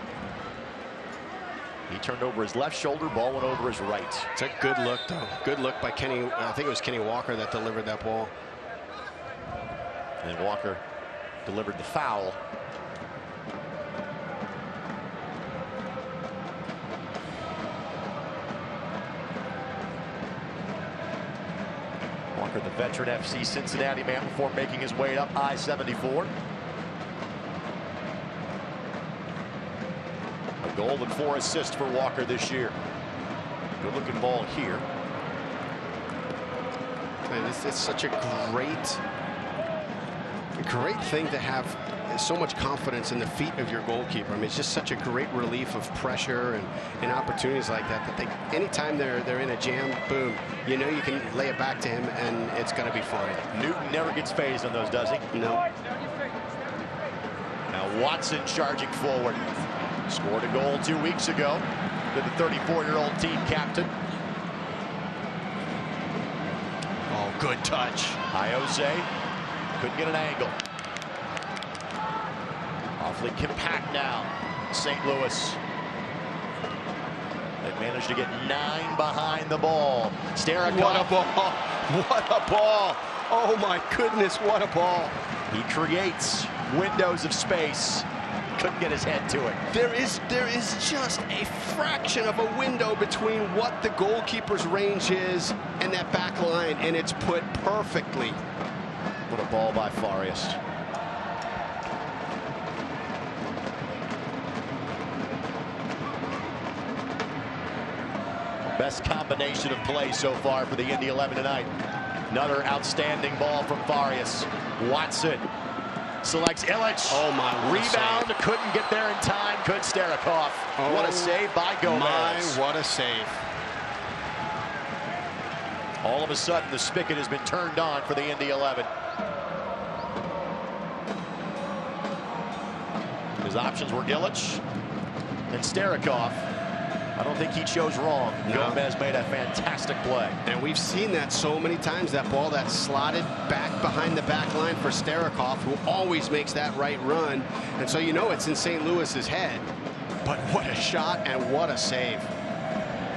He turned over his left shoulder, ball went over his right. It's a good look, though. Good look by Kenny. I think it was Kenny Walker that delivered that ball. And Walker delivered the foul. Walker, the veteran FC Cincinnati man, before making his way up I-74. A goal and 4 assists for Walker this year. Good looking ball here. Man, it's such a great thing to have so much confidence in the feet of your goalkeeper. I mean, it's just such a great relief of pressure and opportunities like that. That they, anytime they're in a jam, boom, you know you can lay it back to him and it's going to be fine. Newton never gets phased on those, does he? No. Now Watson charging forward. Scored a goal 2 weeks ago to the 34-year-old team captain. Oh, good touch. Jose couldn't get an angle. Awfully compact now, St. Louis. They've managed to get 9 behind the ball. Starikov. What a ball. What a ball. Oh, my goodness, what a ball. He creates windows of space. Couldn't get his head to it. There is just a fraction of a window between what the goalkeeper's range is and that back line, and it's put perfectly. What a ball by Farias. Best combination of play so far for the Indy 11 tonight. Another outstanding ball from Farias. Watson selects Illich. Oh my! Rebound, couldn't get there in time. Could Starikov. Oh, what a save by Gomez. My, what a save. All of a sudden, the spigot has been turned on for the Indy 11. His options were Illich and Starikov. I don't think he chose wrong. No. Gomez made a fantastic play. And we've seen that so many times, that ball that's slotted back behind the back line for Starikov, who always makes that right run. And so you know it's in St. Louis's head. But what a shot and what a save.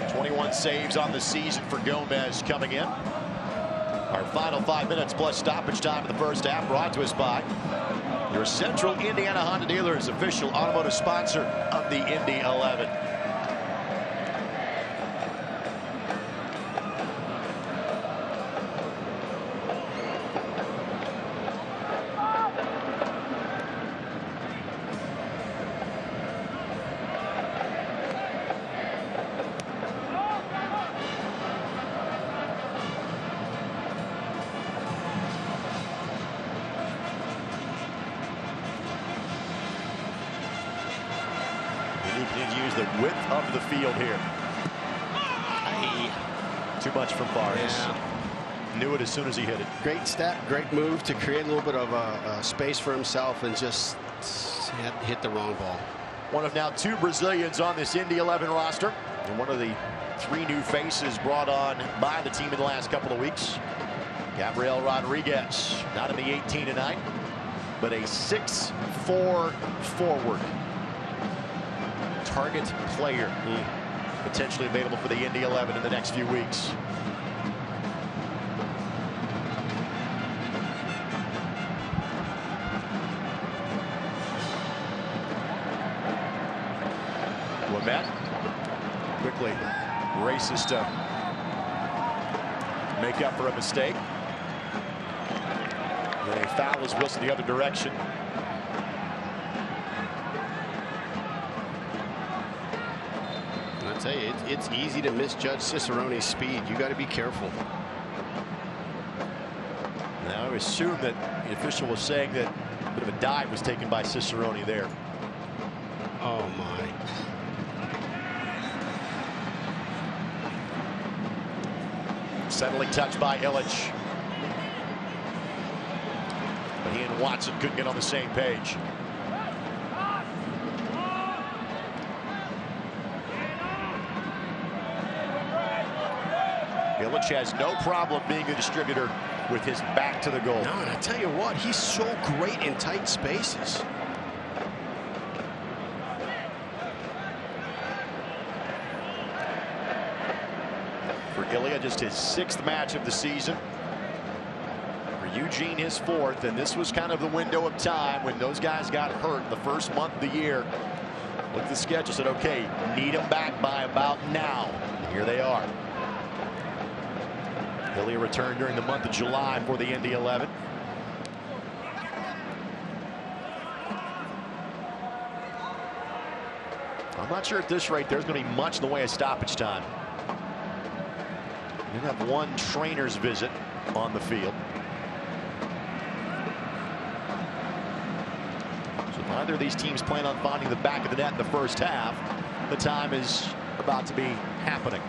21 saves on the season for Gomez coming in. Our final 5 minutes plus stoppage time of the first half, brought to us by your Central Indiana Honda dealers, official automotive sponsor of the Indy 11. Use the width of the field here. Too much from Farias. Yeah. Knew it as soon as he hit it. Great step, great move to create a little bit of a space for himself and just hit the wrong ball. One of now 2 Brazilians on this Indy 11 roster, and one of the 3 new faces brought on by the team in the last couple of weeks. Gabriel Rodriguez, not in the 18 tonight, but a 6'4" forward. Target player potentially available for the Indy 11 in the next few weeks. Lamette quickly races to make up for a mistake. And a foul is whistled the other direction. I tell you, it's easy to misjudge Cicerone's speed. You got to be careful. Now I assume that the official was saying that a bit of a dive was taken by Cicerone there. Oh my. Settling touch by Illich. But he and Watson couldn't get on the same page. Illich has no problem being a distributor with his back to the goal. No, and I tell you what, he's so great in tight spaces. For Ilya, just his 6th match of the season. For Eugene, his 4th, and this was kind of the window of time when those guys got hurt the first month of the year. Looked at the schedule, said, okay, need them back by about now. And here they are. Ilya returned during the month of July for the Indy 11. I'm not sure at this rate there's going to be much in the way of stoppage time. We have one trainer's visit on the field. So neither of these teams plan on finding the back of the net in the first half. The time is about to be happening.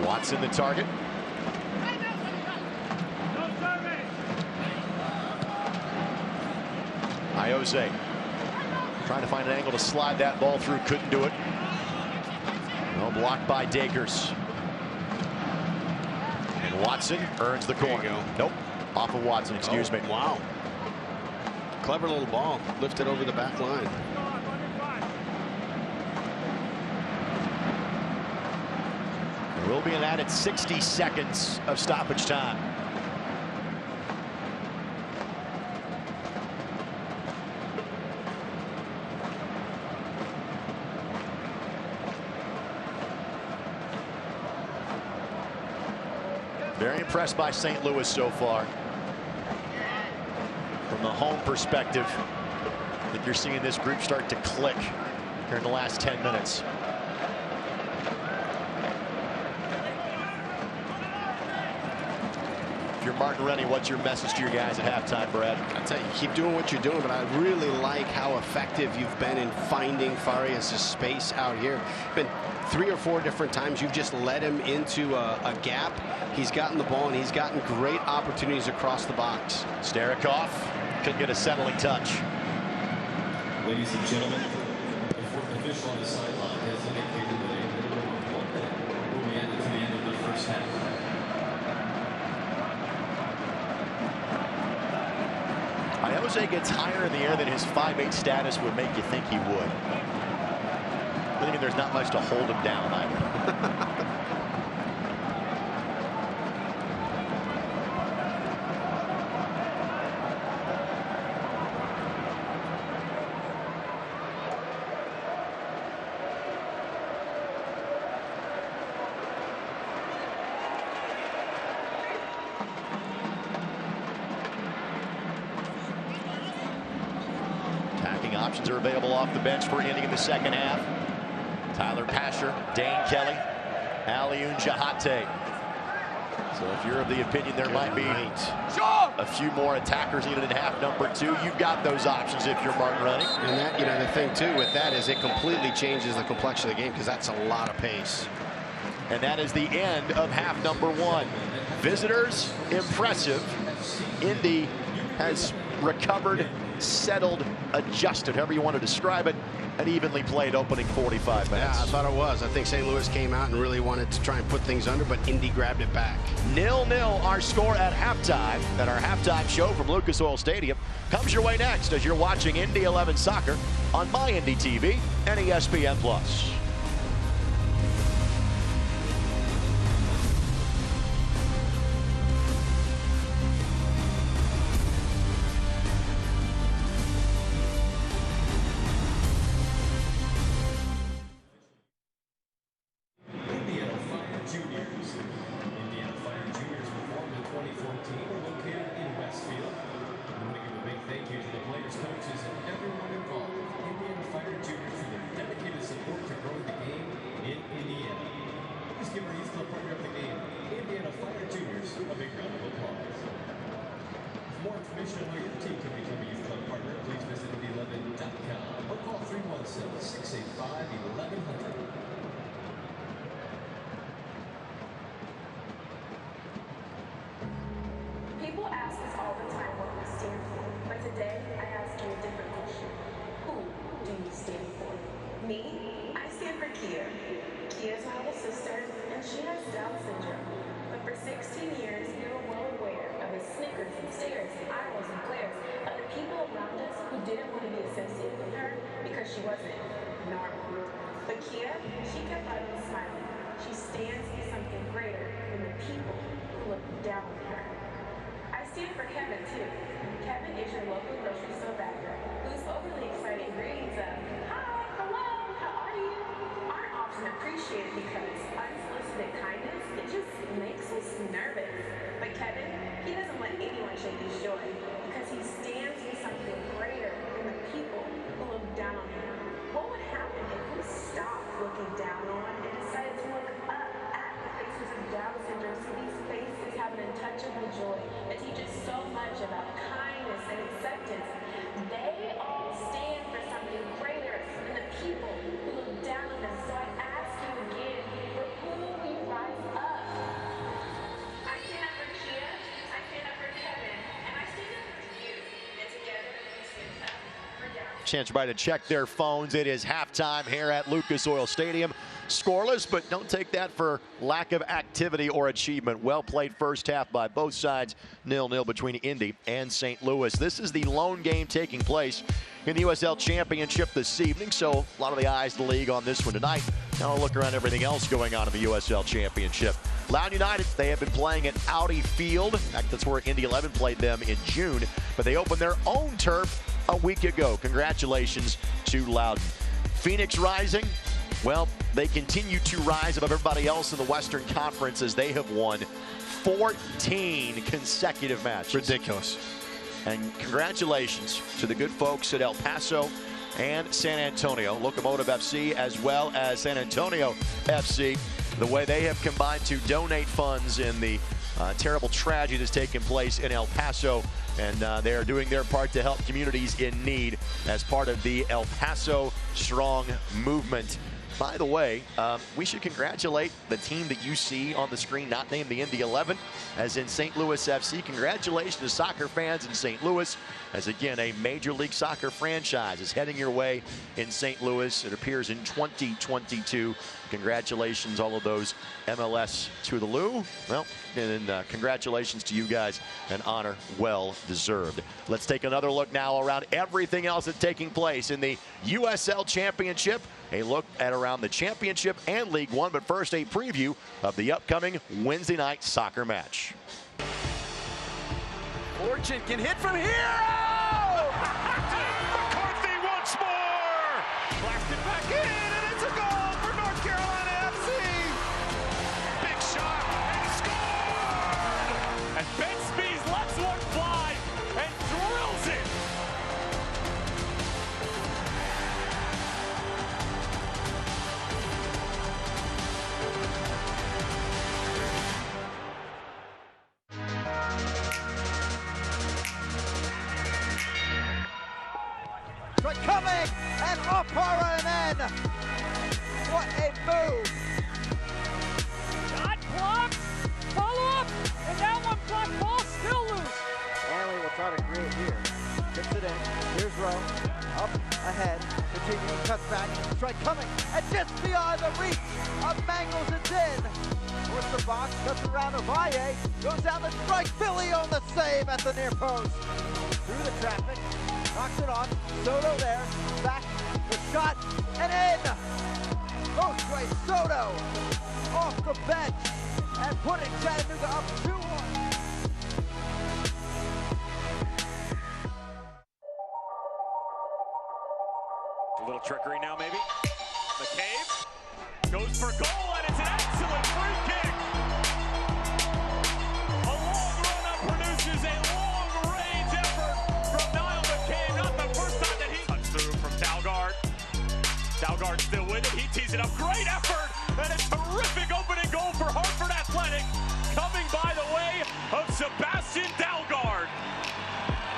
Watson the target. Iose trying to find an angle to slide that ball through, couldn't do it. No, blocked by Dakers. And Watson earns the corner. Nope, off of Watson, excuse me. Wow. Clever little ball, lifted over the back line. There will be an added 60 seconds of stoppage time. Very impressed by St. Louis so far. From the home perspective, I think you're seeing this group start to click here in the last 10 minutes. If you're Martin Rennie, what's your message to your guys at halftime, Brad? I tell you, keep doing what you're doing, but I really like how effective you've been in finding Farias' space out here. Been 3 or 4 different times you've just led him into a gap. He's gotten the ball and he's gotten great opportunities across the box. Starikoff couldn't get a settling touch. Ladies and gentlemen, the fourth official on the sideline has indicated that a minimum of 1 minute will be added to the end of the first half. Iose gets higher in the air than his 5'8" status would make you think he would. But I mean, there's not much to hold him down either. Options are available off the bench for Indy in the second half. Tyler Pasher, Dane Kelly, Alioune Jahate. So if you're of the opinion there might be a few more attackers needed in half number 2, you've got those options if you're Martin Rennie. And that, you know, the thing too with that is it completely changes the complexion of the game because that's a lot of pace. And that is the end of half number 1. Visitors, impressive. Indy has recovered, settled, adjusted, however you want to describe it, an evenly played opening 45 minutes. Yeah, I thought it was. I think St. Louis came out and really wanted to try and put things under, but Indy grabbed it back. 0-0 our score at halftime. And our halftime show from Lucas Oil Stadium comes your way next as you're watching Indy 11 Soccer on My Indy TV and ESPN+. For more information on where your team can become a youth club partner, please visit Indy11.com or call 317-685-1100. People ask us all the time what we stand for, but today I ask you a different question. Who do you stand for? Me? I stand for Kia. Kia's my little sister, and she has Down syndrome. But for 16 years, we were well aware of the snickers and stares and eye rolls and glares of the people around us who didn't want to be associated with her because she wasn't normal. But Kia, she kept on smiling. She stands for something greater than the people who look down on her. I stand for Kevin, too. Kevin is your local grocery store bagger whose overly excited greetings of, hi, hello, how are you, aren't often appreciated because unsolicited kindness, it just makes appreciate his joy because he stands for something greater than the people who look down on him. What would happen if we stopped looking down on and decided to look up at the faces of Down syndrome, see these faces have an untouchable joy that teaches so much about kindness and acceptance. They all stand for something greater than the people who look down on them. So I ask you again, for who will we rise up? I stand up for Kia, I stand up for Kevin, and I stand up for you. And together we stand up for Down. Chance for everybody to check their phones. It is halftime here at Lucas Oil Stadium. Scoreless, but don't take that for lack of activity or achievement. Well played first half by both sides. 0-0 between Indy and St. Louis. This is the lone game taking place in the USL Championship this evening, so a lot of the eyes of the league on this one tonight. Now we'll look around everything else going on in the USL Championship. Loudoun United, they have been playing at Audi Field. In fact, that's where Indy 11 played them in June, but they opened their own turf a week ago. Congratulations to Loudoun. Phoenix Rising, well, they continue to rise above everybody else in the Western Conference as they have won 14 consecutive matches. Ridiculous. And congratulations to the good folks at El Paso and San Antonio, Locomotive FC as well as San Antonio FC, the way they have combined to donate funds in the terrible tragedy that's taken place in El Paso, and they are doing their part to help communities in need as part of the El Paso Strong movement. By the way, we should congratulate the team that you see on the screen, not named the Indy 11, as in St. Louis FC. Congratulations to soccer fans in St. Louis, as again, a Major League Soccer franchise is heading your way in St. Louis. It appears in 2022. Congratulations, all of those MLS to the Lou. Well, and congratulations to you guys, an honor well deserved. Let's take another look now around everything else that's taking place in the USL Championship. A look at around the championship and League One, but first a preview of the upcoming Wednesday night soccer match. Fortune can hit from here. Oh! McCarthy once more. Blasted back in, and it's a goal for North Carolina FC. Big shot and scored. And Ben Spees lets one fly and drills it. Coming and Opera, and then what a move! Shot blocked, follow up, and that one blocked, ball still loose. Stanley will try to create here. Gets it in. Here's Rowe. Up ahead. Continuing cuts back. Strike coming, and just beyond the reach of Mangles, it's in. Towards the box, cuts around Ovalle, goes down the strike. Philly on the save at the near post. Through the traffic. Knocks it on. Soto there. Back. The shot. And in. Josue Soto off the bench and putting Chattanooga up 2-1. A little trickery now, maybe. McCabe goes for goal, and it's an excellent free kick. A long run-up produces a long-range effort from Niall McCabe. Not the first time that he cuts through from Dalgard. Dalgard still with it. He tees it up. Great effort, and a terrific opening goal for Hartford Athletic, coming by the way of Sebastian Dalgard.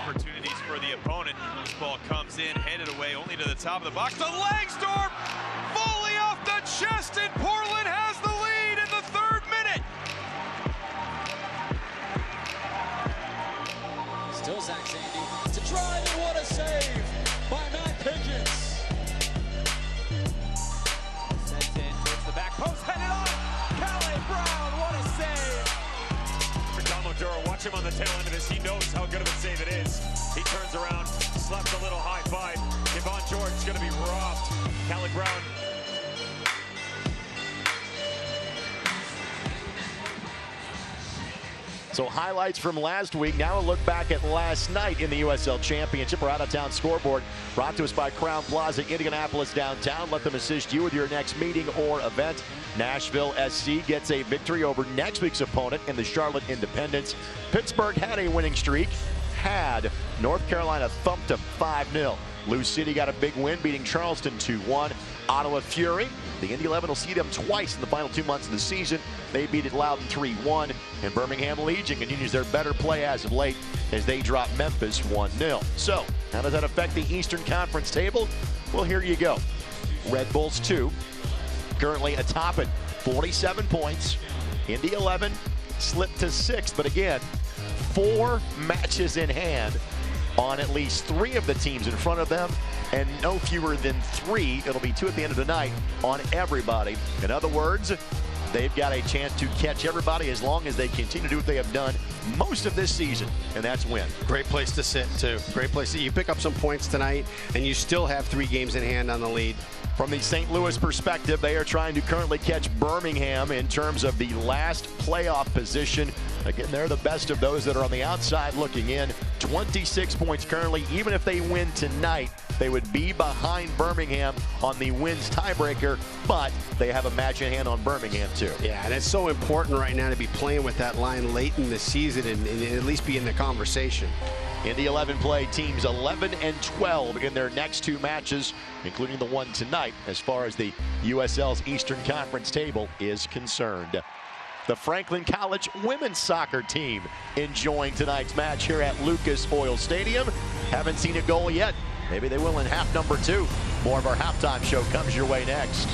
Opportunities for the opponent. This ball comes in, headed away only to the top of the box. The Langsdorff volley off the chest, and Portland has the lead in the 3rd minute. Still Zach Zandy to drive, and what a save by Matt Pickens. Sent in towards the back post, headed on. Calais Brown, what a save. For Don Maduro, watch him on the tail end of this. He knows how good of a save it is. He turns around, slaps a little high five. Yvonne George is going to be robbed. Calais Brown. So highlights from last week. Now a look back at last night in the USL Championship. Our out-of-town scoreboard brought to us by Crown Plaza, Indianapolis downtown. Let them assist you with your next meeting or event. Nashville SC gets a victory over next week's opponent in the Charlotte Independence. Pittsburgh had a winning streak. Had North Carolina thumped to 5-0. Lou City got a big win, beating Charleston 2-1. Ottawa Fury, the Indy 11 will see them twice in the final 2 months of the season. They beat it Loudon 3-1. And Birmingham Legion continues their better play as of late as they drop Memphis 1-0. So, how does that affect the Eastern Conference table? Well, here you go. Red Bulls 2, currently atop at 47 points. Indy 11 slipped to 6th, but again, 4 matches in hand on at least 3 of the teams in front of them, and no fewer than 3, it'll be 2 at the end of the night, on everybody. In other words, they've got a chance to catch everybody as long as they continue to do what they have done most of this season, and that's win. Great place to sit, too. Great place. You pick up some points tonight, and you still have 3 games in hand on the lead. From the St. Louis perspective, they are trying to currently catch Birmingham in terms of the last playoff position. Again, they're the best of those that are on the outside looking in. 26 points currently. Even if they win tonight, they would be behind Birmingham on the wins tiebreaker, but they have a match in hand on Birmingham too. Yeah, and it's so important right now to be playing with that line late in the season and at least be in the conversation. Indy 11 play teams 11 and 12 in their next 2 matches, including the one tonight, as far as the USL's Eastern Conference table is concerned. The Franklin College women's soccer team enjoying tonight's match here at Lucas Oil Stadium. Haven't seen a goal yet. Maybe they will in half number 2. More of our halftime show comes your way next.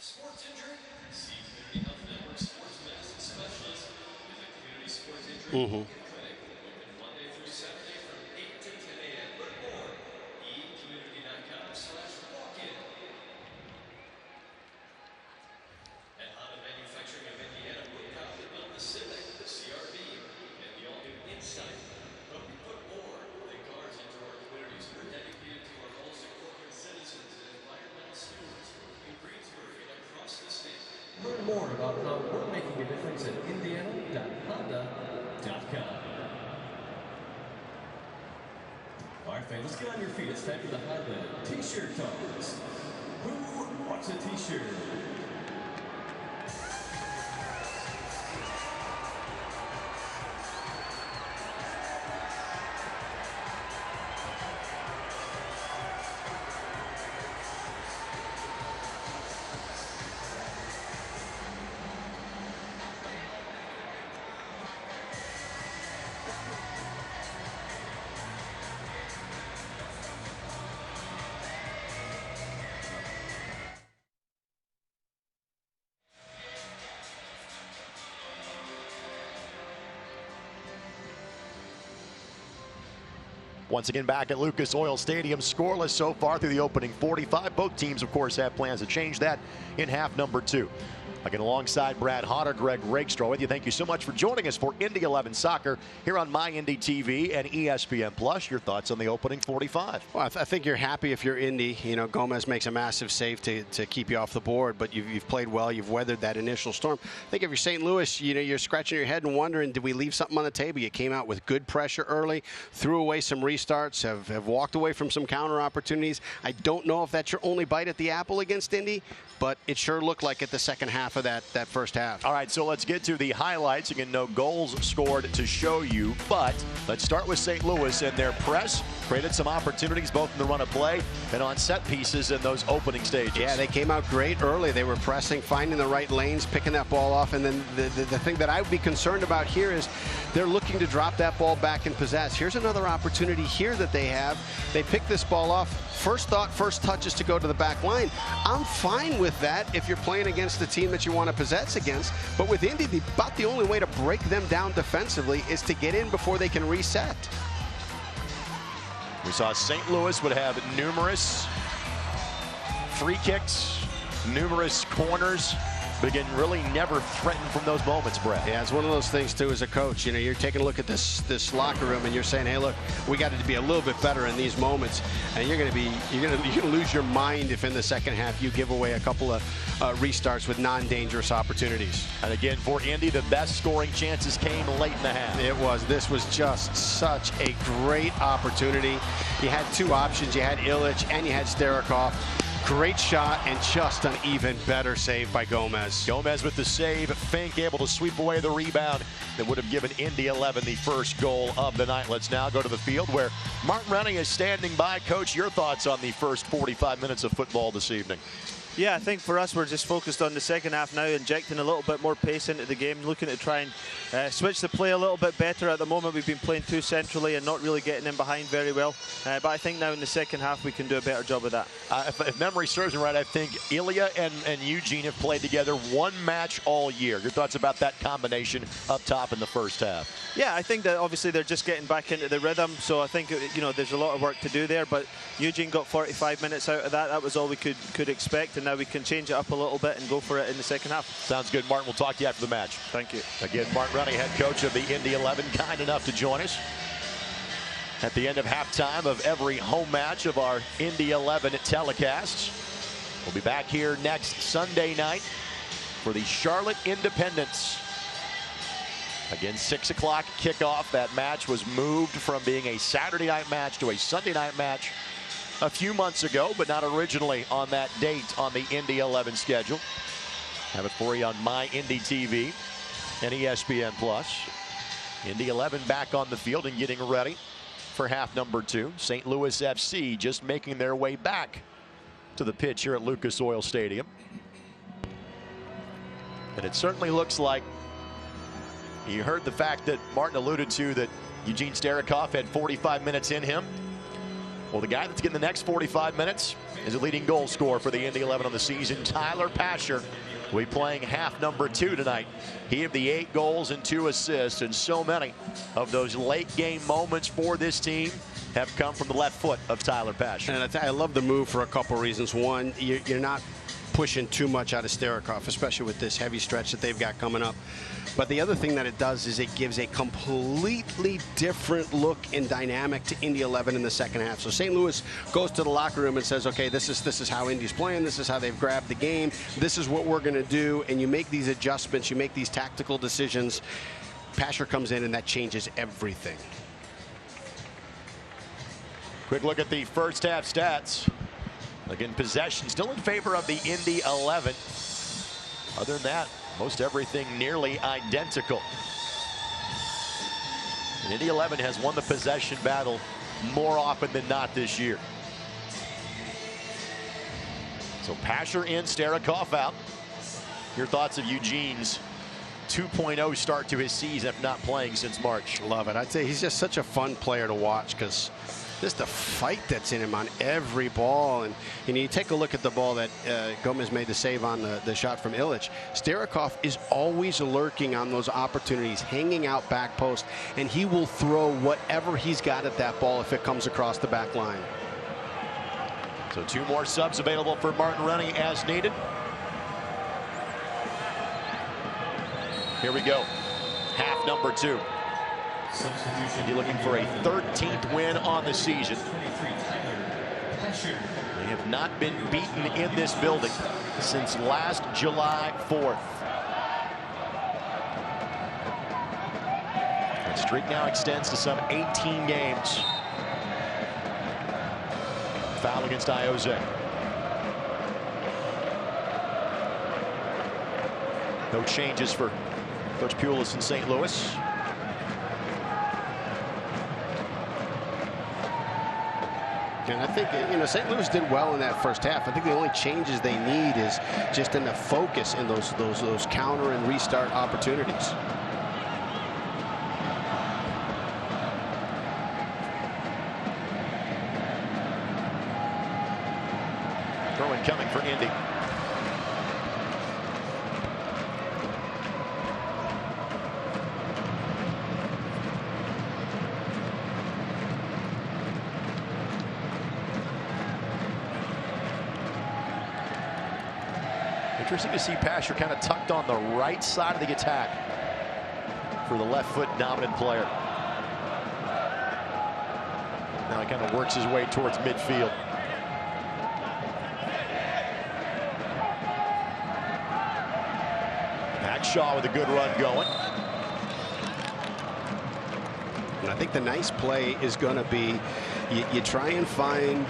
Sports injury? See Community Health Network Sports Medicine Specialist is a community sports injury clinic open Monday through Saturday from 8 to 10 a.m. Learn more. ecommunity.com/walk-in. At Honda Manufacturing of Indiana, we're proud to build the Civic, the CRV, and the all-new Insight. But we put more than cars into our communities. We're dedicated to our goals of corporate citizens and environmental stewards in Greensburg and across the state. Learn more about how we're making a difference at indiana.honda.com. All right, fans, let's get on your feet. It's time for the Honda T-shirt toss. Who wants a T-shirt? Once again back at Lucas Oil Stadium, scoreless so far through the opening 45. Both teams, of course, have plans to change that in half number 2. Again, alongside Brad Hodder, Greg Rakestraw with you. Thank you so much for joining us for Indy 11 Soccer here on My Indy TV and ESPN Plus. Your thoughts on the opening 45? Well, I think you're happy if you're Indy. You know, Gomez makes a massive save to keep you off the board, but you've played well. You've weathered that initial storm. I think if you're St. Louis, you know, you're scratching your head and wondering, did we leave something on the table? You came out with good pressure early, threw away some resources. restarts, have walked away from some counter opportunities. I don't know if that's your only bite at the apple against Indy, but it sure looked like it the second half of that first half. All right, so let's get to the highlights. Again, no goals scored to show you, but let's start with St. Louis and their press. Created some opportunities both in the run of play and on set pieces in those opening stages. Yeah, they came out great early. They were pressing, finding the right lanes, picking that ball off, and then the thing that I would be concerned about here is they're looking to drop that ball back and possess. Here's another opportunity here that they have. They pick this ball off. First thought, first touch is to go to the back line. I'm fine with that if you're playing against the team that you want to possess against. But with Indy, about the only way to break them down defensively is to get in before they can reset. We saw St. Louis would have numerous free kicks, numerous corners, but again, really never threatened from those moments, Brett. Yeah, it's one of those things too as a coach. You know, you're taking a look at this locker room and you're saying, hey, look, we got to be a little bit better in these moments. And you're gonna lose your mind if in the second half you give away a couple of restarts with non-dangerous opportunities. And again, for Indy, the best scoring chances came late in the half. This was just such a great opportunity. You had two options. You had Illich and you had Starikov. Great shot and just an even better save by Gomez. Gomez with the save. Fink able to sweep away the rebound that would have given Indy 11 the first goal of the night. Let's now go to the field where Martin Rennie is standing by. Coach, your thoughts on the first 45 minutes of football this evening? Yeah, I think for us, we're just focused on the second half now, injecting a little bit more pace into the game, looking to try and switch the play a little bit better. At the moment, we've been playing too centrally and not really getting in behind very well. But I think now in the second half, we can do a better job of that. If memory serves me right, I think Ilya and Eugene have played together one match all year. Your thoughts about that combination up top in the first half? Yeah, I think that obviously they're just getting back into the rhythm. So I think, there's a lot of work to do there. But Eugene got 45 minutes out of that. That was all we could expect. And now we can change it up a little bit and go for it in the second half. Sounds good, Martin. We'll talk to you after the match. Thank you. Again, Martin Rennie, head coach of the Indy 11, kind enough to join us at the end of halftime of every home match of our Indy 11 telecasts. We'll be back here next Sunday night for the Charlotte Independence. Again, 6 o'clock kickoff. That match was moved from being a Saturday night match to a Sunday night match a few months ago, but not originally on that date on the Indy 11 schedule. Have it for you on My Indy TV and ESPN Plus. Indy 11 back on the field and getting ready for half number 2. St. Louis FC just making their way back to the pitch here at Lucas Oil Stadium. And it certainly looks like, you heard the fact that Martin alluded to, that Eugene Starikov had 45 minutes in him. Well, the guy that's getting the next 45 minutes is a leading goal scorer for the Indy 11 on the season. Tyler Pasher will be playing half number 2 tonight. He had the 8 goals and 2 assists, and so many of those late game moments for this team have come from the left foot of Tyler Pasher. And I love the move for a couple reasons. One, you're not pushing too much out of Starikov, especially with this heavy stretch that they've got coming up. But the other thing that it does is it gives a completely different look and dynamic to Indy 11 in the second half. So St. Louis goes to the locker room and says, okay, this is how Indy's playing. This is how they've grabbed the game. This is what we're going to do. And you make these adjustments. You make these tactical decisions. Pasher comes in, and that changes everything. Quick look at the first half stats. Again, possession still in favor of the Indy 11. Other than that, most everything nearly identical. And Indy 11 has won the possession battle more often than not this year. So Pasher in, Starikov out. Your thoughts of Eugene's 2.0 start to his season, if not playing since March? Love it. I'd say he's just such a fun player to watch, because just the fight that's in him on every ball. And you take a look at the ball that Gomez made the save on, the shot from Illich. Starikov is always lurking on those opportunities, hanging out back post, and he will throw whatever he's got at that ball if it comes across the back line. So 2 more subs available for Martin Rennie as needed. Here we go. Half number 2. You're looking for a 13th win on the season. They have not been beaten in this building since last July 4th. That streak now extends to some 18 games. Foul against Ioze. No changes for Coach Pulis in St. Louis. And I think, St. Louis did well in that first half. I think the only changes they need is just in the focus in those counter and restart opportunities. Throw-in coming for Indy. Interesting to see Pasher kind of tucked on the right side of the attack for the left foot dominant player. Now he kind of works his way towards midfield. Shaw with a good run going. And I think the nice play is going to be you try and find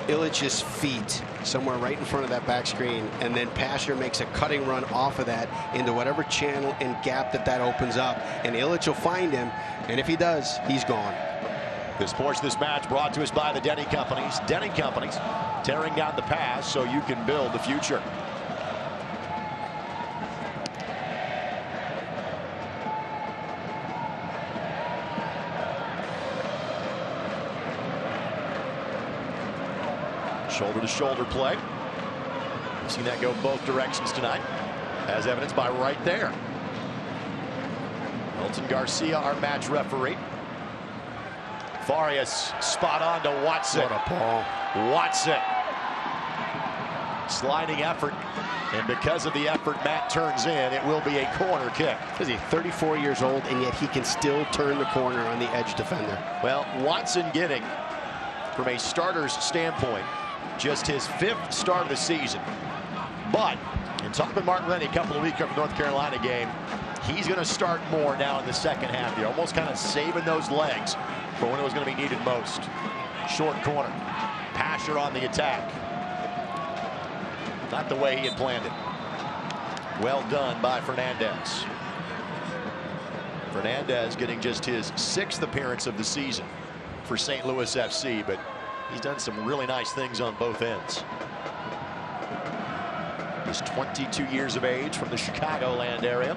Illich's feet somewhere right in front of that back screen, and then Pasher makes a cutting run off of that into whatever channel and gap that opens up, and Illich will find him, and if he does, he's gone. This portion of this match brought to us by the Denny Companies. Denny Companies, tearing down the past so you can build the future. Shoulder-to-shoulder play. We've seen that go both directions tonight, as evidenced by right there. Milton Garcia, our match referee. Farias spot on to Watson. What a ball. Watson. Sliding effort, and because of the effort Matt turns in, it will be a corner kick. Is he 34 years old, and yet he can still turn the corner on the edge defender? Well, Watson getting, from a starter's standpoint, just his 5th start of the season. But in talking with Martin Rennie a couple of weeks after the North Carolina game, he's going to start more now in the second half here, almost kind of saving those legs for when it was going to be needed most. Short corner. Pasher on the attack. Not the way he had planned it. Well done by Fernandez. Fernandez getting just his 6th appearance of the season for St. Louis FC, but he's done some really nice things on both ends. He's 22 years of age from the Chicagoland area.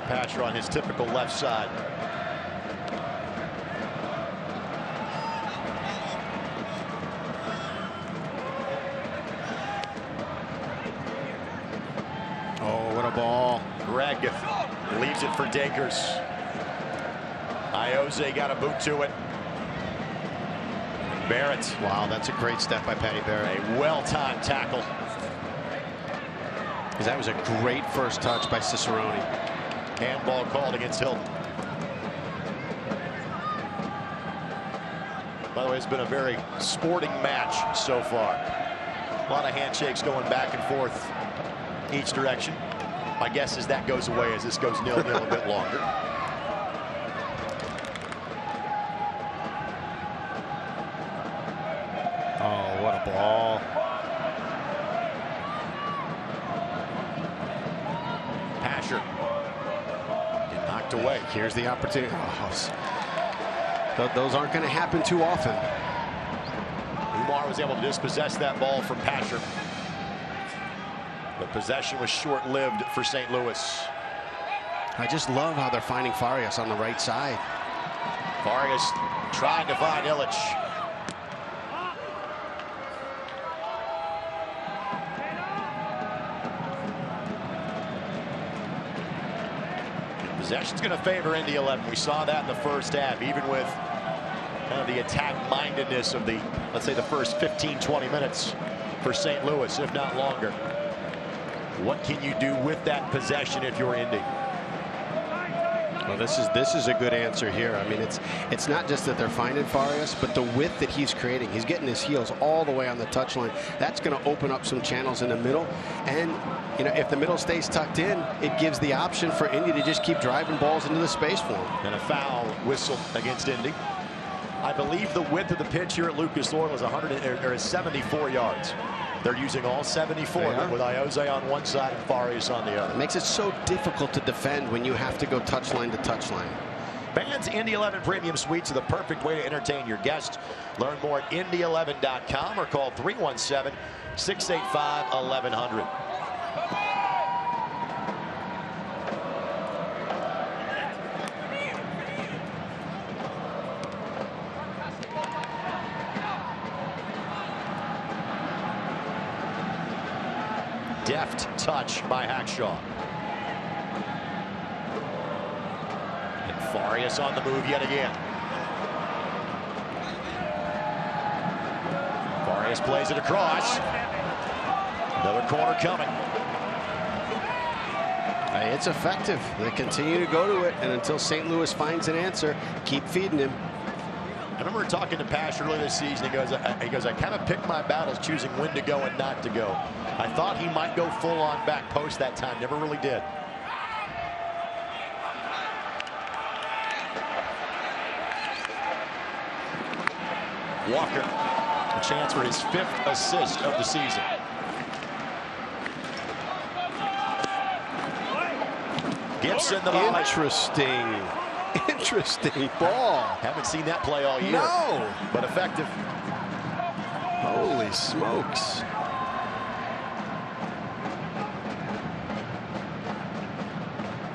Pasher on his typical left side. Oh, what a ball. Greg leaves it for Dakers. Ioze got a boot to it. Barrett. Wow, that's a great step by Patty Barrett. A well-timed tackle. That was a great first touch by Cicerone. Handball called against Hilton. By the way, it's been a very sporting match so far. A lot of handshakes going back and forth each direction. My guess is that goes away as this goes 0-0 a bit longer. Oh, what a ball. Pasher. Knocked away. Here's the opportunity. Those aren't going to happen too often. Umar was able to dispossess that ball from Pasher. The possession was short-lived for St. Louis. I just love how they're finding Farias on the right side. Farias trying to find Illich. Possession's going to favor Indy 11. We saw that in the first half, even with kind of the attack-mindedness of the, let's say, the first 15, 20 minutes for St. Louis, if not longer. What can you do with that possession if you're Indy? Well, this is a good answer here. I mean, it's not just that they're finding Farias, but the width that he's creating. He's getting his heels all the way on the touchline. That's going to open up some channels in the middle. And, you know, if the middle stays tucked in, it gives the option for Indy to just keep driving balls into the space for him. And a foul whistle against Indy. I believe the width of the pitch here at Lucas Oil is 74 yards. They're using all 74 with Iose on one side and Farias on the other. It makes it so difficult to defend when you have to go touchline to touchline. Fans, Indy 11 Premium Suites are the perfect way to entertain your guests. Learn more at Indy11.com or call 317-685-1100. Deft touch by Hackshaw. And Farias on the move yet again. Farias plays it across. Another corner coming. Hey, it's effective. They continue to go to it, and until St. Louis finds an answer, keep feeding him. I remember talking to Pash earlier this season. He goes, I kind of pick my battles, choosing when to go and not to go. I thought he might go full on back post that time. Never really did. Walker, a chance for his 5th assist of the season. Gibson, the volley. Interesting ball. Haven't seen that play all year. No. But effective. Holy smokes.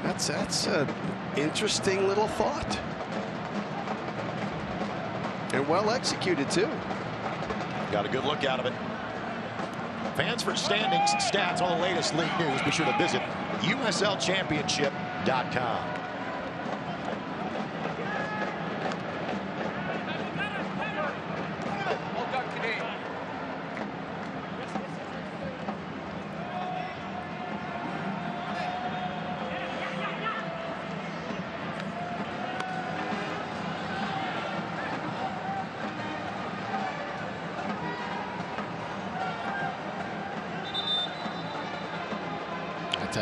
That's an interesting little thought. And well executed, too. Got a good look out of it. Fans, for standings and stats, all the latest league news, be sure to visit USLChampionship.com.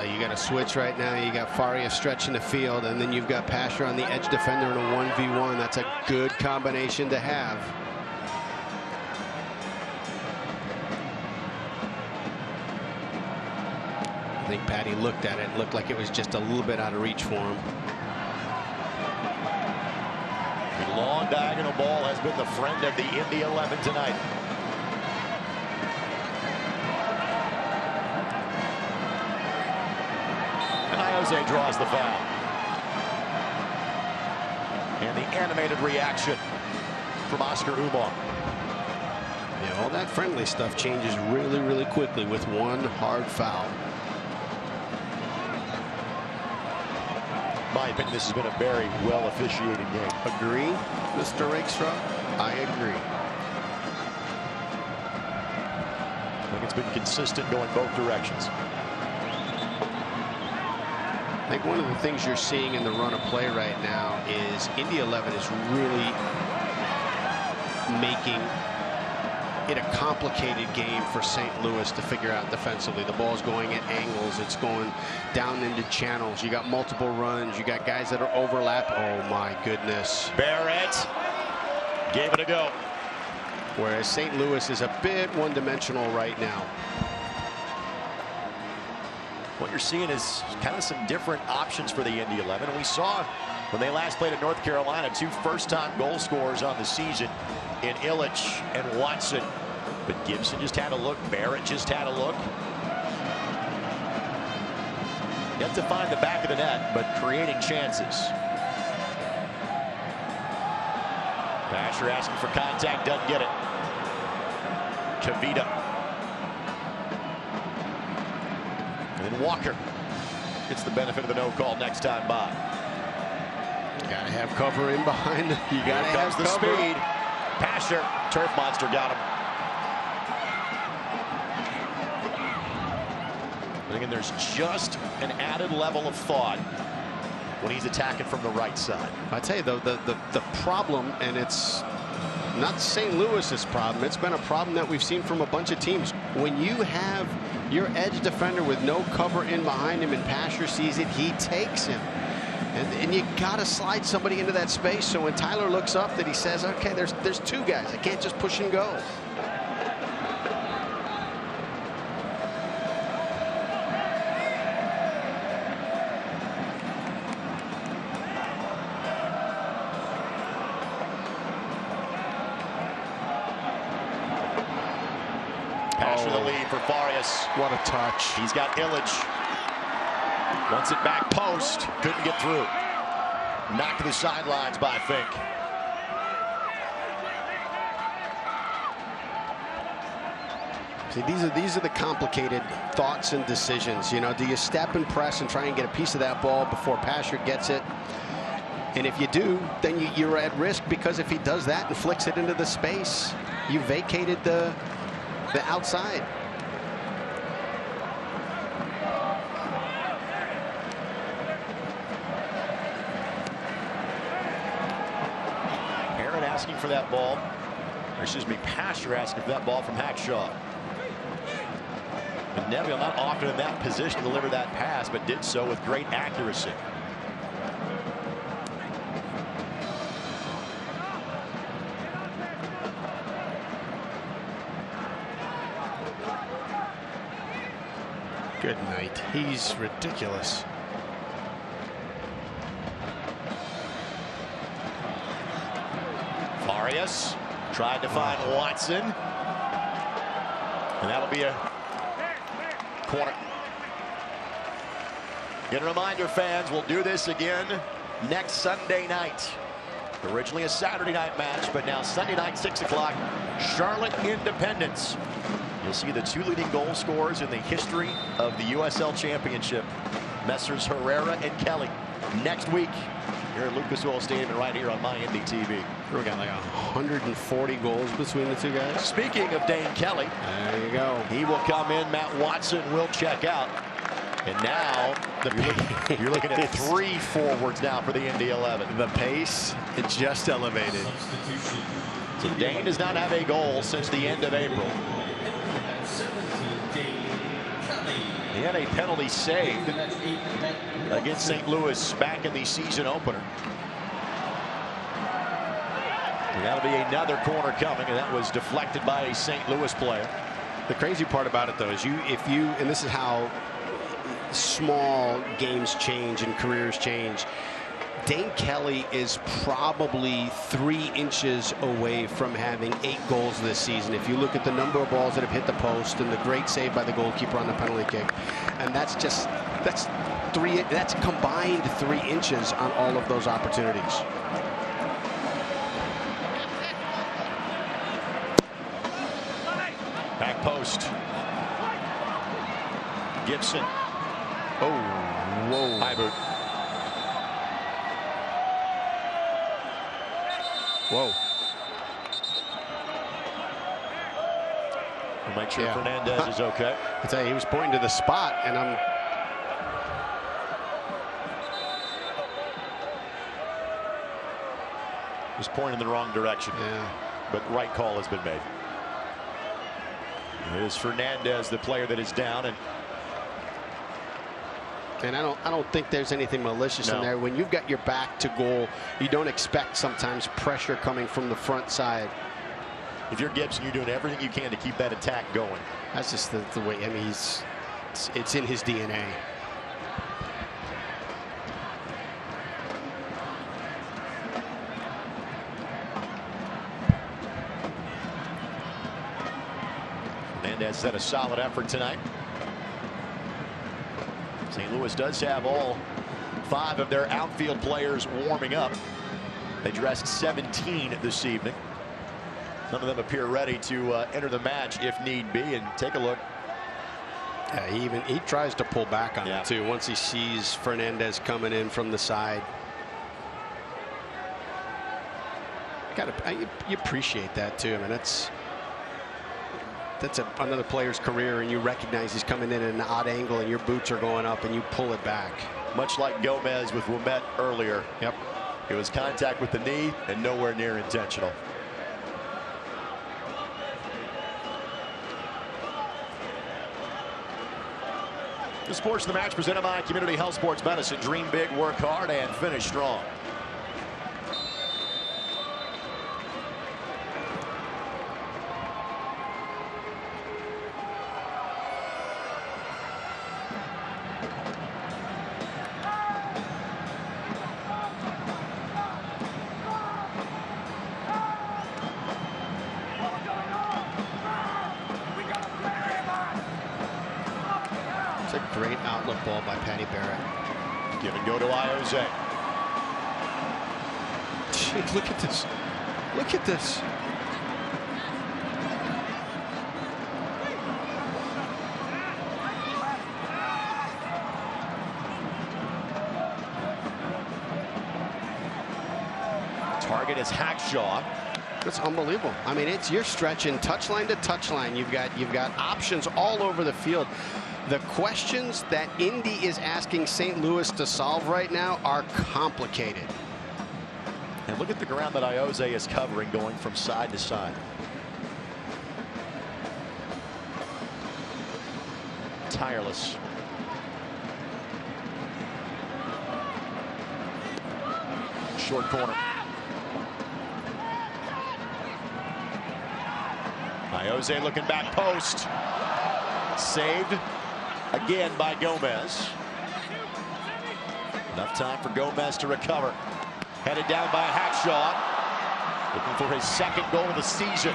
You got a switch right now. You got Farias stretching the field, and then you've got Pasher on the edge defender in a 1v1. That's a good combination to have. I think Patty looked at it and looked like it was just a little bit out of reach for him. The long diagonal ball has been the friend of the Indy 11 tonight. Iose draws the foul. And the animated reaction from Oscar Umar. Yeah, all that friendly stuff changes really, really quickly with one hard foul. In my opinion, this has been a very well officiated game. Agree, Mr. Rakestraw? I agree. I think it's been consistent going both directions. I think one of the things you're seeing in the run of play right now is Indy 11 is really making it a complicated game for St. Louis to figure out defensively. The ball's going at angles. It's going down into channels. You got multiple runs. You got guys that are overlap. Oh, my goodness. Barrett gave it a go. Whereas St. Louis is a bit one-dimensional right now. What you're seeing is kind of some different options for the Indy 11. We saw when they last played at North Carolina, 2 first-time goal scorers on the season in Illich and Watson. But Gibson just had a look. Barrett just had a look. Yet to find the back of the net, but creating chances. Basher asking for contact, doesn't get it. Kavita. And then Walker gets the benefit of the no call next time by. Gotta have cover in behind. You gotta have the cover. speed. Pasher, turf monster got him. And again, there's just an added level of thought when he's attacking from the right side. I tell you though, the problem, and it's not St. Louis's problem, it's been a problem that we've seen from a bunch of teams. When you have your edge defender with no cover in behind him and Pasher sees it, he takes him. And you got to slide somebody into that space, so when Tyler looks up that he says, okay, there's two guys. I can't just push and go. Pass for the lead for Farias. What a touch. He's got Illich. Wants it back post. Couldn't get through. Knocked to the sidelines by Fink. See, these are the complicated thoughts and decisions. You know, do you step and press and try and get a piece of that ball before Pasher gets it? And if you do, then you're at risk, because if he does that and flicks it into the space, you vacated the outside. Aaron asking for that ball. Or excuse me, Pasher asking for that ball from Hackshaw. And Neville not often in that position to deliver that pass, but did so with great accuracy. Good night. He's ridiculous. Farias tried to find Watson. And that'll be a corner. Get a reminder, fans, we'll do this again next Sunday night. Originally a Saturday night match, but now Sunday night, 6 o'clock, Charlotte Independence. You'll see the two leading goal scorers in the history of the USL Championship, Messrs. Herrera and Kelly. Next week, here at Lucas Oil Stadium and right here on my Indy TV. We got like 140 goals between the two guys. Speaking of Dane Kelly, there you go. He will come in. Matt Watson will check out. And now you're looking at three forwards now for the Indy 11. The pace, it just elevated. So Dane does not have a goal since the end of April. He had a penalty saved against St. Louis back in the season opener. And that'll be another corner coming, and that was deflected by a St. Louis player. The crazy part about it, though, is and this is how small games change and careers change. Dane Kelly is probably 3 inches away from having 8 goals this season. If you look at the number of balls that have hit the post and the great save by the goalkeeper on the penalty kick, and that's combined 3 inches on all of those opportunities. Back post. Gibson. Oh, whoa. High boot. Whoa. We'll make sure Fernandez is okay. I tell you, he was pointing to the spot, and was pointing in the wrong direction. Yeah. But right call has been made. It is Fernandez, the player that is down, and I don't think there's anything malicious in there. When you've got your back to goal, you don't expect sometimes pressure coming from the front side. If you're Gibson, you're doing everything you can to keep that attack going. That's just the way. I mean, it's in his DNA. Fernandez had a solid effort tonight. St. Louis does have all 5 of their outfield players warming up. They dressed 17 this evening. None of them appear ready to enter the match if need be. And take a look. Yeah, he tries to pull back on it too once he sees Fernandez coming in from the side. You appreciate that too. I mean, that's another player's career, and you recognize he's coming in at an odd angle, and your boots are going up, and you pull it back. Much like Gomez with Ouimet earlier. Yep. It was contact with the knee and nowhere near intentional. The Sports of the Match presented by Community Health Sports Medicine. Dream big, work hard, and finish strong. It's a great outlet ball by Patty Barrett. Give and go to Iose. Gee, look at this. Look at this. Target is Hackshaw. That's unbelievable. I mean, you're stretching touchline to touchline. You've got options all over the field. The questions that Indy is asking St. Louis to solve right now are complicated. And look at the ground that Iose is covering, going from side to side. Tireless. Short corner. Iose looking back post. Saved again by Gomez. Enough time for Gomez to recover. Headed down by Hackshaw. Looking for his second goal of the season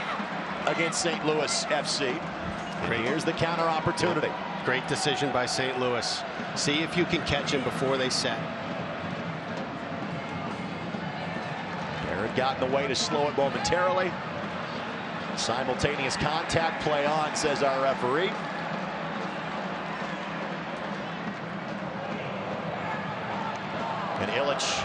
against St. Louis FC. And here's the counter opportunity. Great decision by St. Louis. See if you can catch him before they set. Barrett got in the way to slow it momentarily. Simultaneous contact, play on, says our referee. And Illich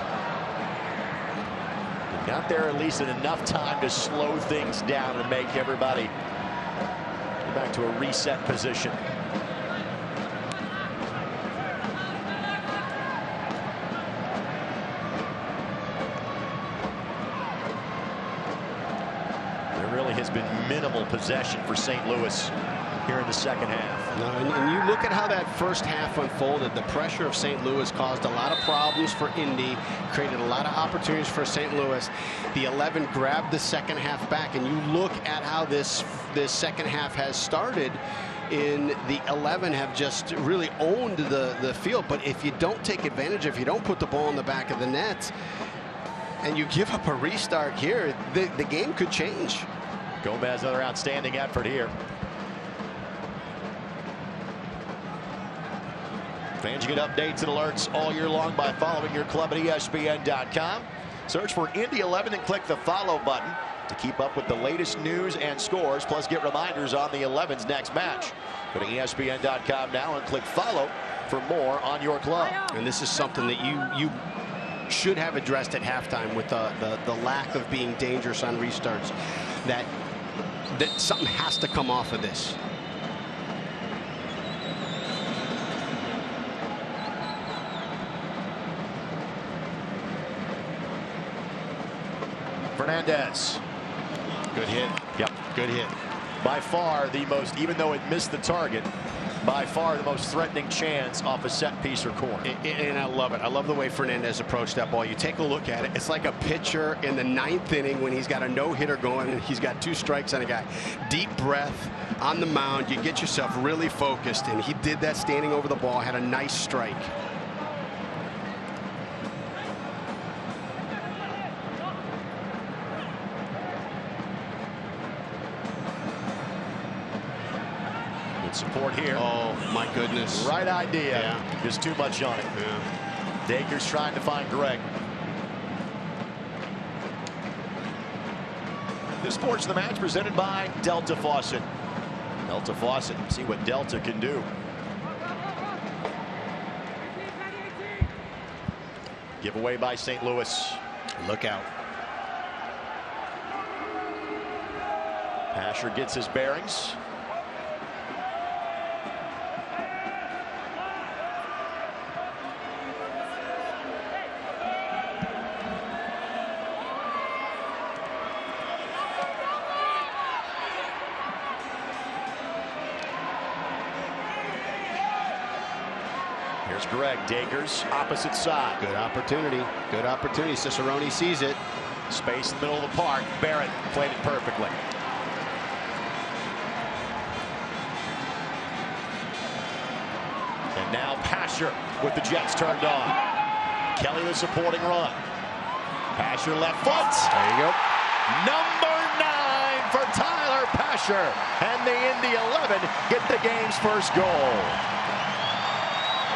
got there at least in enough time to slow things down and make everybody go back to a reset position. There really has been minimal possession for St. Louis here in the second half. And you look at how that first half unfolded. The pressure of St. Louis caused a lot of problems for Indy, created a lot of opportunities for St. Louis. The 11 grabbed the second half back, and you look at how this second half has started. In the 11 have just really owned the field. But if you don't take advantage, if you don't put the ball in the back of the net, and you give up a restart here, the game could change. Gomez, another outstanding effort here. Fans, you get updates and alerts all year long by following your club at ESPN.com. Search for Indy 11 and click the follow button to keep up with the latest news and scores, plus get reminders on the 11's next match. Go to ESPN.com now and click follow for more on your club. And this is something that you should have addressed at halftime with the lack of being dangerous on restarts. That something has to come off of this. Fernandez. Good hit. Yep. Good hit. By far the most, even though it missed the target, by far the most threatening chance off a set piece or corner. And I love it. I love the way Fernandez approached that ball. You take a look at it. It's like a pitcher in the 9th inning when he's got a no-hitter going and he's got 2 strikes on a guy. Deep breath on the mound. You get yourself really focused, and he did that standing over the ball. Had a nice strike. Support here. Oh, my goodness. Right idea. Yeah. Just too much on it. Yeah. Dakers trying to find Greg. The Sports of the Match presented by Delta Faucet. Delta Faucet. See what Delta can do. Giveaway by St. Louis. Look out. Asher gets his bearings. Here's Greg Dacres, opposite side. Good opportunity. Good opportunity. Cicerone sees it. Space in the middle of the park. Barrett played it perfectly. And now Pasher with the Jets turned on. Kelly the supporting run. Pasher left foot. There you go. Number 9 for Tyler Pasher. And the Indy 11 get the game's first goal.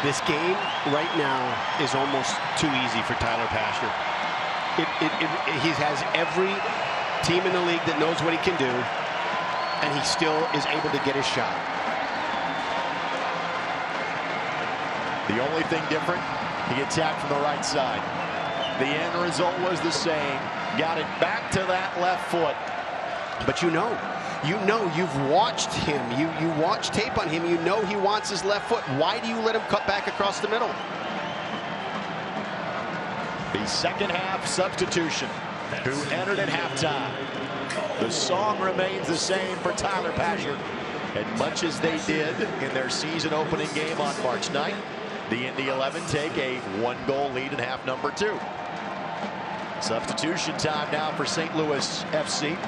This game right now is almost too easy for Tyler Pasher. He has every team in the league that knows what he can do, and he still is able to get his shot. The only thing different, he attacked from the right side. The end result was the same. Got it back to that left foot. But you've watched him. You watch tape on him. You know he wants his left foot. Why do you let him cut back across the middle? The second half substitution, who entered at halftime. The song remains the same for Tyler Pasher. And much as they did in their season opening game on March 9th, the Indy 11 take a 1-goal lead in half number 2. Substitution time now for St. Louis FC.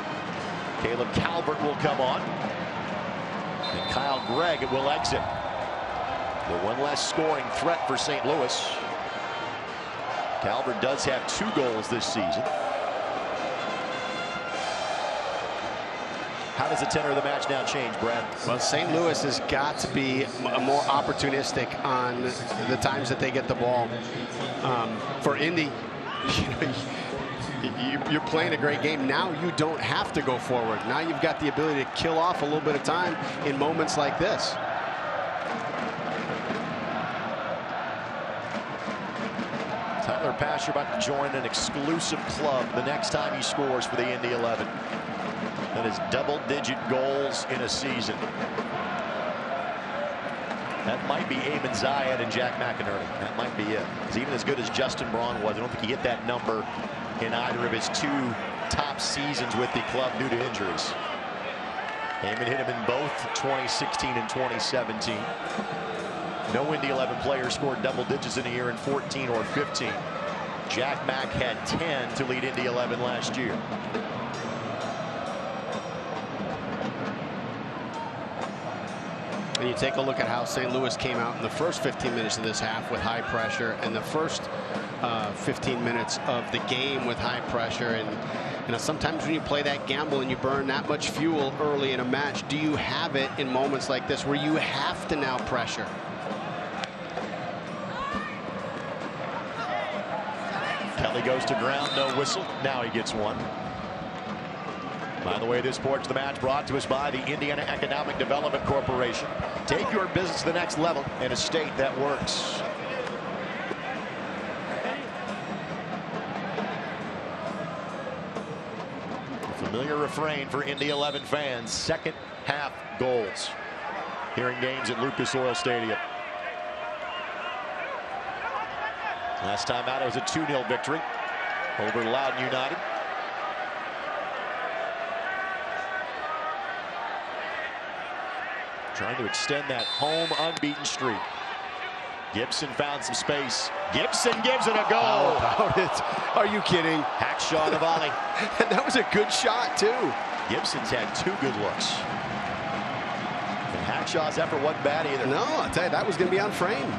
Caleb Calvert will come on. And Kyle Gregg will exit. The one less scoring threat for St. Louis. Calvert does have 2 goals this season. How does the tenor of the match now change, Brad? Well, St. Louis has got to be more opportunistic on the times that they get the ball. For Indy, you're playing a great game. Now you don't have to go forward. Now you've got the ability to kill off a little bit of time in moments like this. Tyler Pasher about to join an exclusive club the next time he scores for the Indy 11. That is double-digit goals in a season. That might be Eamon Zayed and Jack McInerney. That might be it. Because even as good as Justin Braun was, I don't think he hit that number in either of his 2 top seasons with the club due to injuries. Eamon hit him in both 2016 and 2017. No Indy 11 player scored double digits in a year in 14 or 15. Jack Mack had 10 to lead Indy 11 last year. And you take a look at how St. Louis came out in the first 15 minutes of this half with high pressure, and the first 15 minutes of the game with high pressure. And you know, sometimes when you play that gamble and you burn that much fuel early in a match, do you have it in moments like this where you have to now pressure? Kelly goes to ground, no whistle. Now he gets one. By the way, this portion of the match brought to us by the Indiana Economic Development Corporation. Take your business to the next level in a state that works. A familiar refrain for Indy 11 fans. Second half goals here in games at Lucas Oil Stadium. Last time out, it was a 2-0 victory over Loudoun United. Trying to extend that home unbeaten streak. Gibson found some space. Gibson gives it a go. How about it? Are you kidding? Hackshaw the volley. And that was a good shot, too. Gibson's had 2 good looks. And Hackshaw's effort wasn't bad either. No, I'll tell you, that was going to be on frame.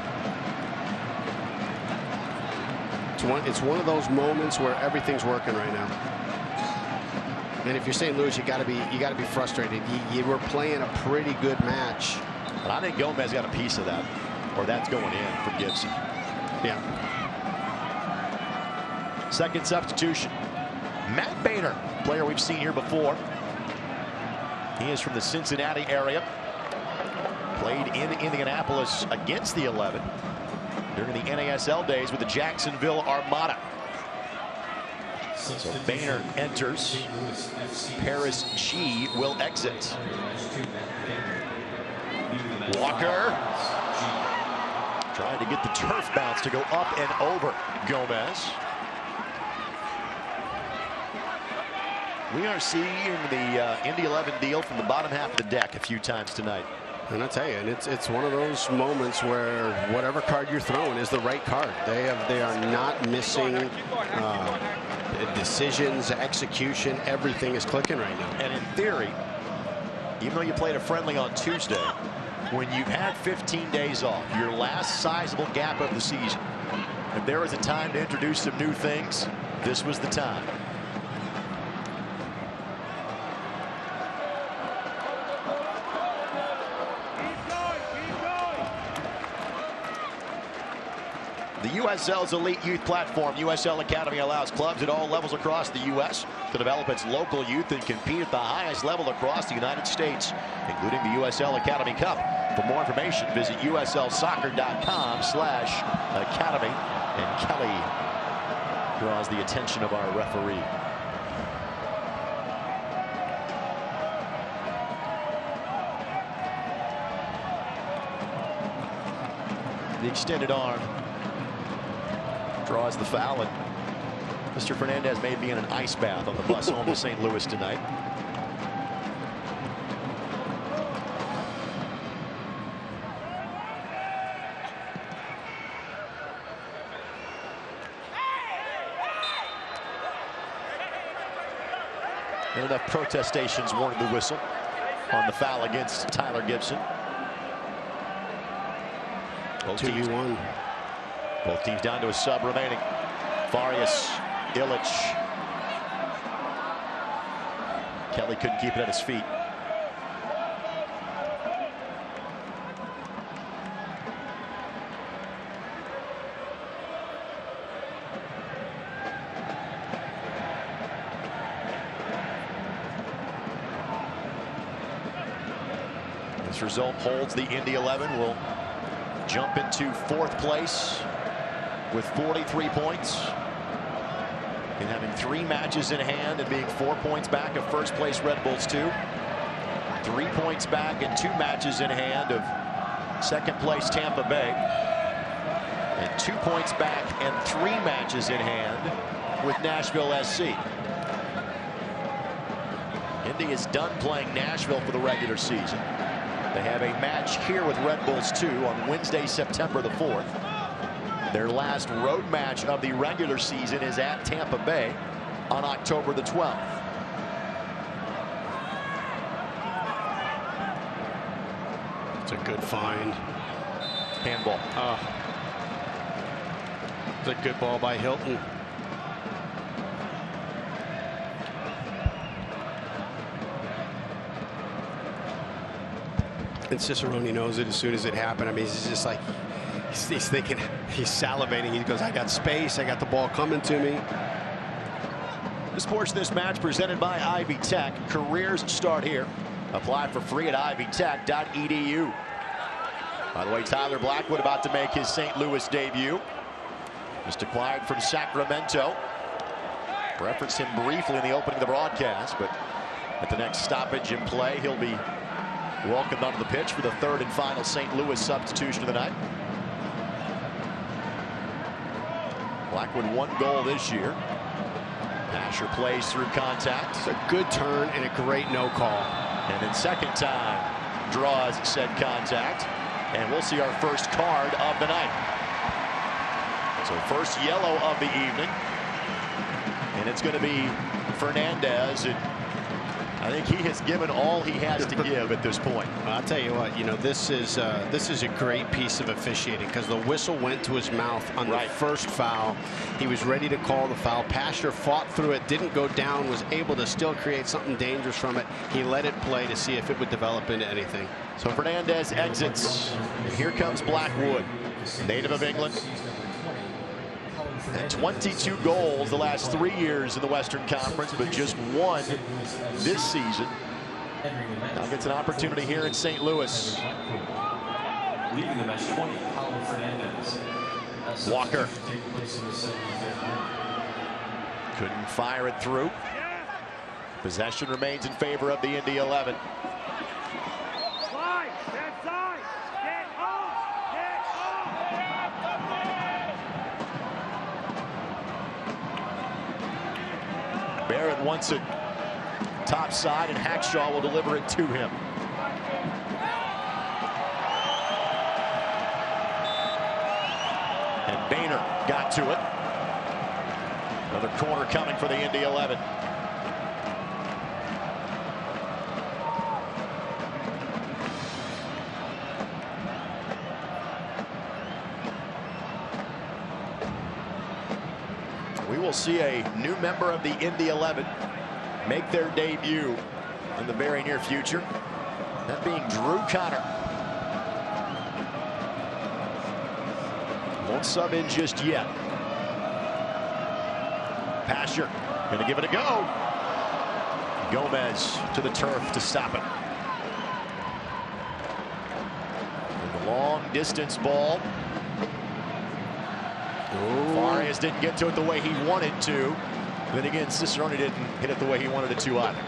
It's one of those moments where everything's working right now. And if you're St. Louis, you got to be frustrated. You were playing a pretty good match. And I think Gomez got a piece of that, or that's going in for Gibson. Yeah. Second substitution. Matt Boehner, player we've seen here before. He is from the Cincinnati area. Played in Indianapolis against the 11 during the NASL days with the Jacksonville Armada. So Boehner enters. Paris G will exit. Walker trying to get the turf bounce to go up and over Gomez. We are seeing the Indy 11 deal from the bottom half of the deck a few times tonight. And I tell you, and it's one of those moments where whatever card you're throwing is the right card. They are not missing decisions, execution. Everything is clicking right now. And in theory, even though you played a friendly on Tuesday, when you've had 15 days off, your last sizable gap of the season, if there was a time to introduce some new things, this was the time. The USL's elite youth platform, USL Academy, allows clubs at all levels across the U.S. to develop its local youth and compete at the highest level across the United States, including the USL Academy Cup. For more information, visit uslsoccer.com/academy. And Kelly draws the attention of our referee. The extended arm draws the foul, and Mr. Fernandez may be in an ice bath on the bus home to St. Louis tonight. And enough protestations warning the whistle on the foul against Tyler Gibson. 2v1. Both teams down to a sub remaining. Farias, Illich. Kelly couldn't keep it at his feet. This result holds. The Indy 11 will jump into 4th place with 43 points, and having 3 matches in hand and being 4 points back of first place Red Bulls 2, 3 points back and 2 matches in hand of second place Tampa Bay, and 2 points back and 3 matches in hand with Nashville SC. Indy is done playing Nashville for the regular season. They have a match here with Red Bulls 2 on Wednesday, September the 4th. Their last road match of the regular season is at Tampa Bay on October the 12th. It's a good find. Handball. It's a good ball by Hilton. And Cicerone knows it as soon as it happened. I mean, he's just like, he's thinking, he's salivating. He goes, I got space. I got the ball coming to me. This portion of this match presented by Ivy Tech. Careers start here. Apply for free at ivytech.edu. By the way, Tyler Blackwood about to make his St. Louis debut. Just acquired from Sacramento. Referenced him briefly in the opening of the broadcast, but at the next stoppage in play, he'll be welcomed onto the pitch for the 3rd and final St. Louis substitution of the night. Blackwood 1 goal this year. Asher plays through contact. It's a good turn and a great no call. And then second time draws said contact. And we'll see our first card of the night. So first yellow of the evening. And it's going to be Fernandez. And I think he has given all he has to give at this point. I'll tell you what, you know, this is a great piece of officiating, because the whistle went to his mouth on the first foul. He was ready to call the foul. Pasher fought through it, didn't go down, was able to still create something dangerous from it. He let it play to see if it would develop into anything. So Fernandez exits, and here comes Blackwood, native of England. And 22 goals the last 3 years in the Western Conference, but just 1 this season. Now gets an opportunity here in St. Louis. Leaving the match 20, Paulo Fernandez. Walker. Couldn't fire it through. Possession remains in favor of the Indy 11. Barrett wants it top side, and Hackshaw will deliver it to him. And Boehner got to it. Another corner coming for the Indy 11. We will see a new member of the Indy 11 make their debut in the very near future. That being Drew Connor. Won't sub in just yet. Pasher going to give it a go. Gomez to the turf to stop it. And the long distance ball. Farias didn't get to it the way he wanted to. Then again, Cicerone didn't hit it the way he wanted it to either.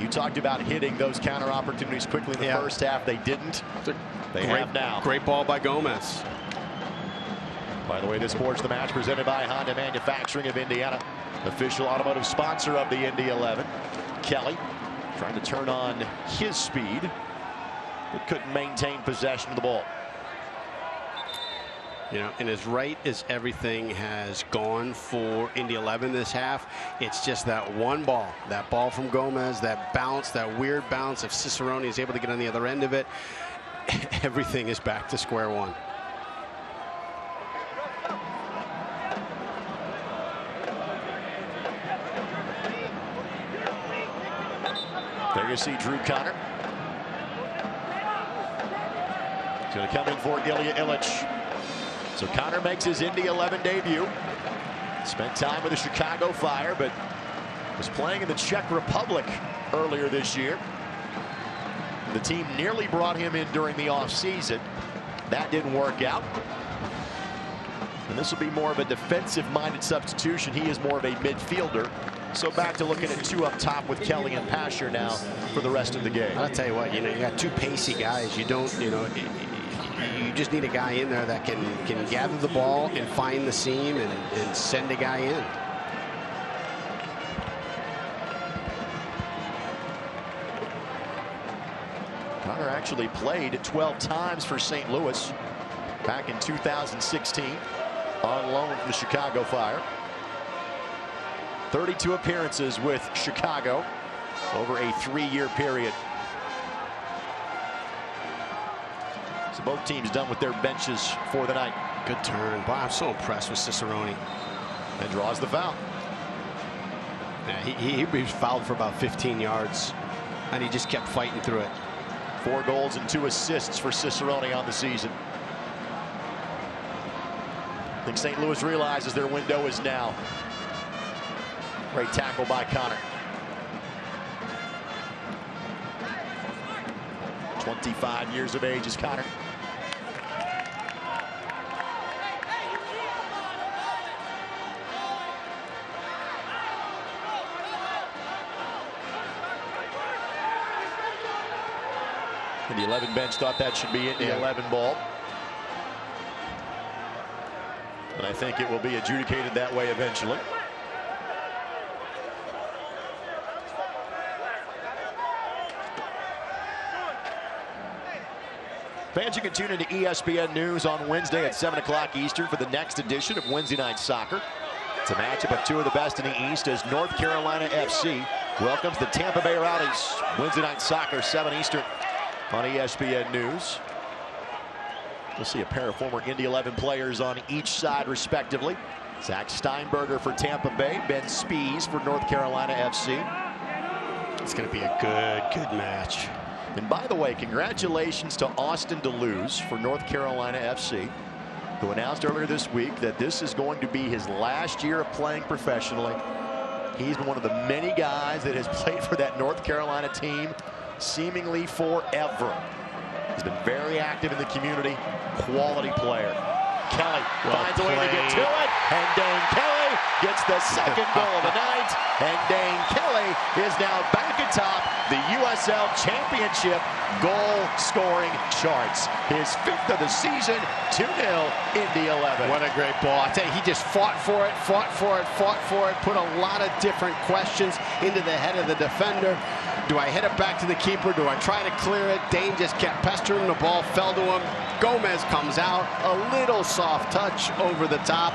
You talked about hitting those counter opportunities quickly in the first half. They didn't. They have now. Great ball by Gomez. By the way, this Sports the Match presented by Honda Manufacturing of Indiana, official automotive sponsor of the Indy 11. Kelly trying to turn on his speed, but couldn't maintain possession of the ball. You know, and as right as everything has gone for Indy 11 this half, it's just that one ball, that ball from Gomez, that bounce, that weird bounce. If Cicerone is able to get on the other end of it, everything is back to square one. There you see Drew Connor. He's going to come in for Ilya Illich. So Connor makes his Indy 11 debut. Spent time with the Chicago Fire, but was playing in the Czech Republic earlier this year. The team nearly brought him in during the offseason. That didn't work out. And this will be more of a defensive-minded substitution. He is more of a midfielder. So back to looking at two up top with Kelly and Pasher now for the rest of the game. I'll tell you what, you know, you got two pacey guys. You don't, you know, you just need a guy in there that can gather the ball and find the seam and send a guy in. Connor actually played 12 times for St. Louis back in 2016 on loan from the Chicago Fire. 32 appearances with Chicago over a 3-year period. So both teams done with their benches for the night. Good turn. Boy, I'm so impressed with Cicerone. And draws the foul. Yeah, he was fouled for about 15 yards, and he just kept fighting through it. 4 goals and 2 assists for Cicerone on the season. I think St. Louis realizes their window is now. Great tackle by Connor. 25 years of age is Connor. And the 11 bench thought that should be in the 11 ball. And I think it will be adjudicated that way eventually. Fans, you can tune into ESPN News on Wednesday at 7 o'clock Eastern for the next edition of Wednesday Night Soccer. It's a matchup of 2 of the best in the East as North Carolina FC welcomes the Tampa Bay Rowdies. Wednesday Night Soccer, 7 Eastern on ESPN News. We'll see a pair of former Indy 11 players on each side respectively. Zach Steinberger for Tampa Bay, Ben Spees for North Carolina FC. It's going to be a good match. And by the way, congratulations to Austin Deleuze for North Carolina FC, who announced earlier this week that this is going to be his last year of playing professionally. He's been one of the many guys that has played for that North Carolina team seemingly forever. He's been very active in the community, quality player. Kelly finds a way to get to it, and Dane Kelly gets the second goal of the night, and Dane Kelly is now back atop the USL Championship goal-scoring charts. His 5th of the season, 2-0 Indy 11. What a great ball. I tell you, he just fought for it, put a lot of different questions into the head of the defender. Do I head it back to the keeper? Do I try to clear it? Dane just kept pestering the ball, fell to him. Gomez comes out, a little soft touch over the top.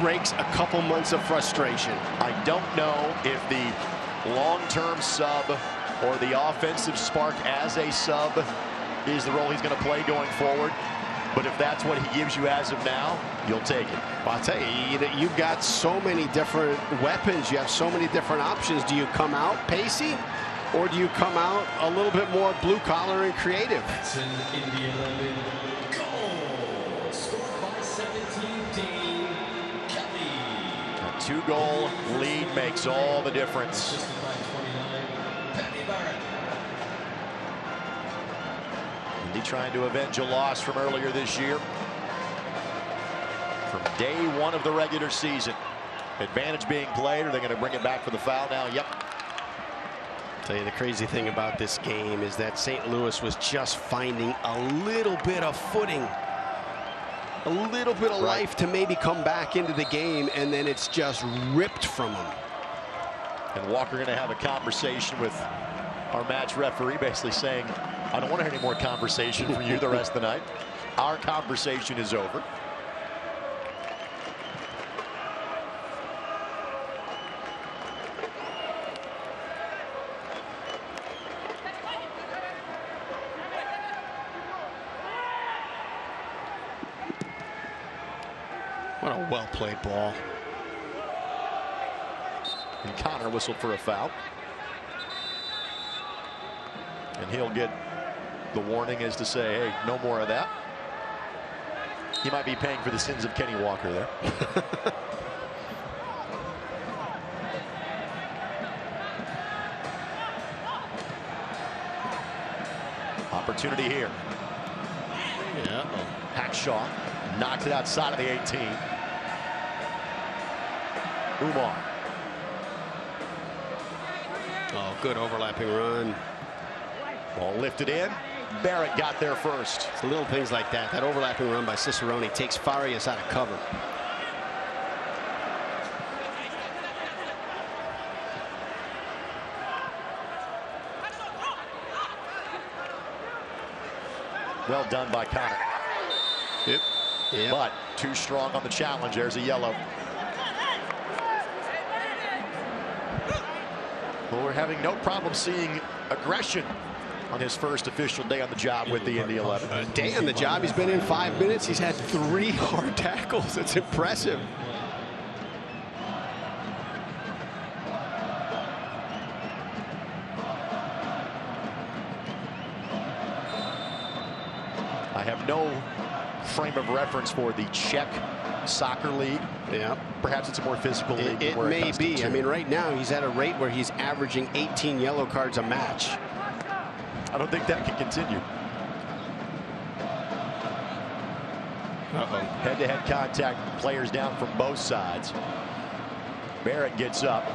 Breaks a couple months of frustration. I don't know if the long-term sub or the offensive spark as a sub is the role he's going to play going forward. But if that's what he gives you as of now, you'll take it. Well, I'll tell you, you've got so many different weapons. You have so many different options. Do you come out pacey, or do you come out a little bit more blue-collar and creative? It's an Indy 11 goal. Scored by 17, Dane Kelly. A 2-goal lead makes all the difference. Assisted by 29, Patty Barrett. Indy trying to avenge a loss from earlier this year. From day one of the regular season. Advantage being played. Are they going to bring it back for the foul now? Yep. I'll tell you, the crazy thing about this game is that St. Louis was just finding a little bit of footing, a little bit of life to maybe come back into the game, and then it's just ripped from them. And Walker going to have a conversation with our match referee, basically saying, I don't want to hear any more conversation from you the rest of the night. Our conversation is over. What a well-played ball. And Connor whistled for a foul. And he'll get the warning as to say, hey, no more of that. He might be paying for the sins of Kenny Walker there. Opportunity here. Yeah. Hackshaw knocks it outside of the 18. Umar. Oh, good overlapping run. Ball lifted in. Barrett got there first. It's little things like that. That overlapping run by Cicerone takes Farias out of cover. Well done by Connor. Yep. But too strong on the challenge. There's a yellow. Well, we're having no problem seeing aggression on his first official day on the job with the Indy 11. A day on the job. He's been in 5 minutes. He's had 3 hard tackles. It's impressive. I have no frame of reference for the Czech soccer league. Yeah. Perhaps it's a more physical league. It may be. I mean, right now he's at a rate where he's averaging 18 yellow cards a match. I don't think that can continue. Head-to-head contact, players down from both sides. Barrett gets up.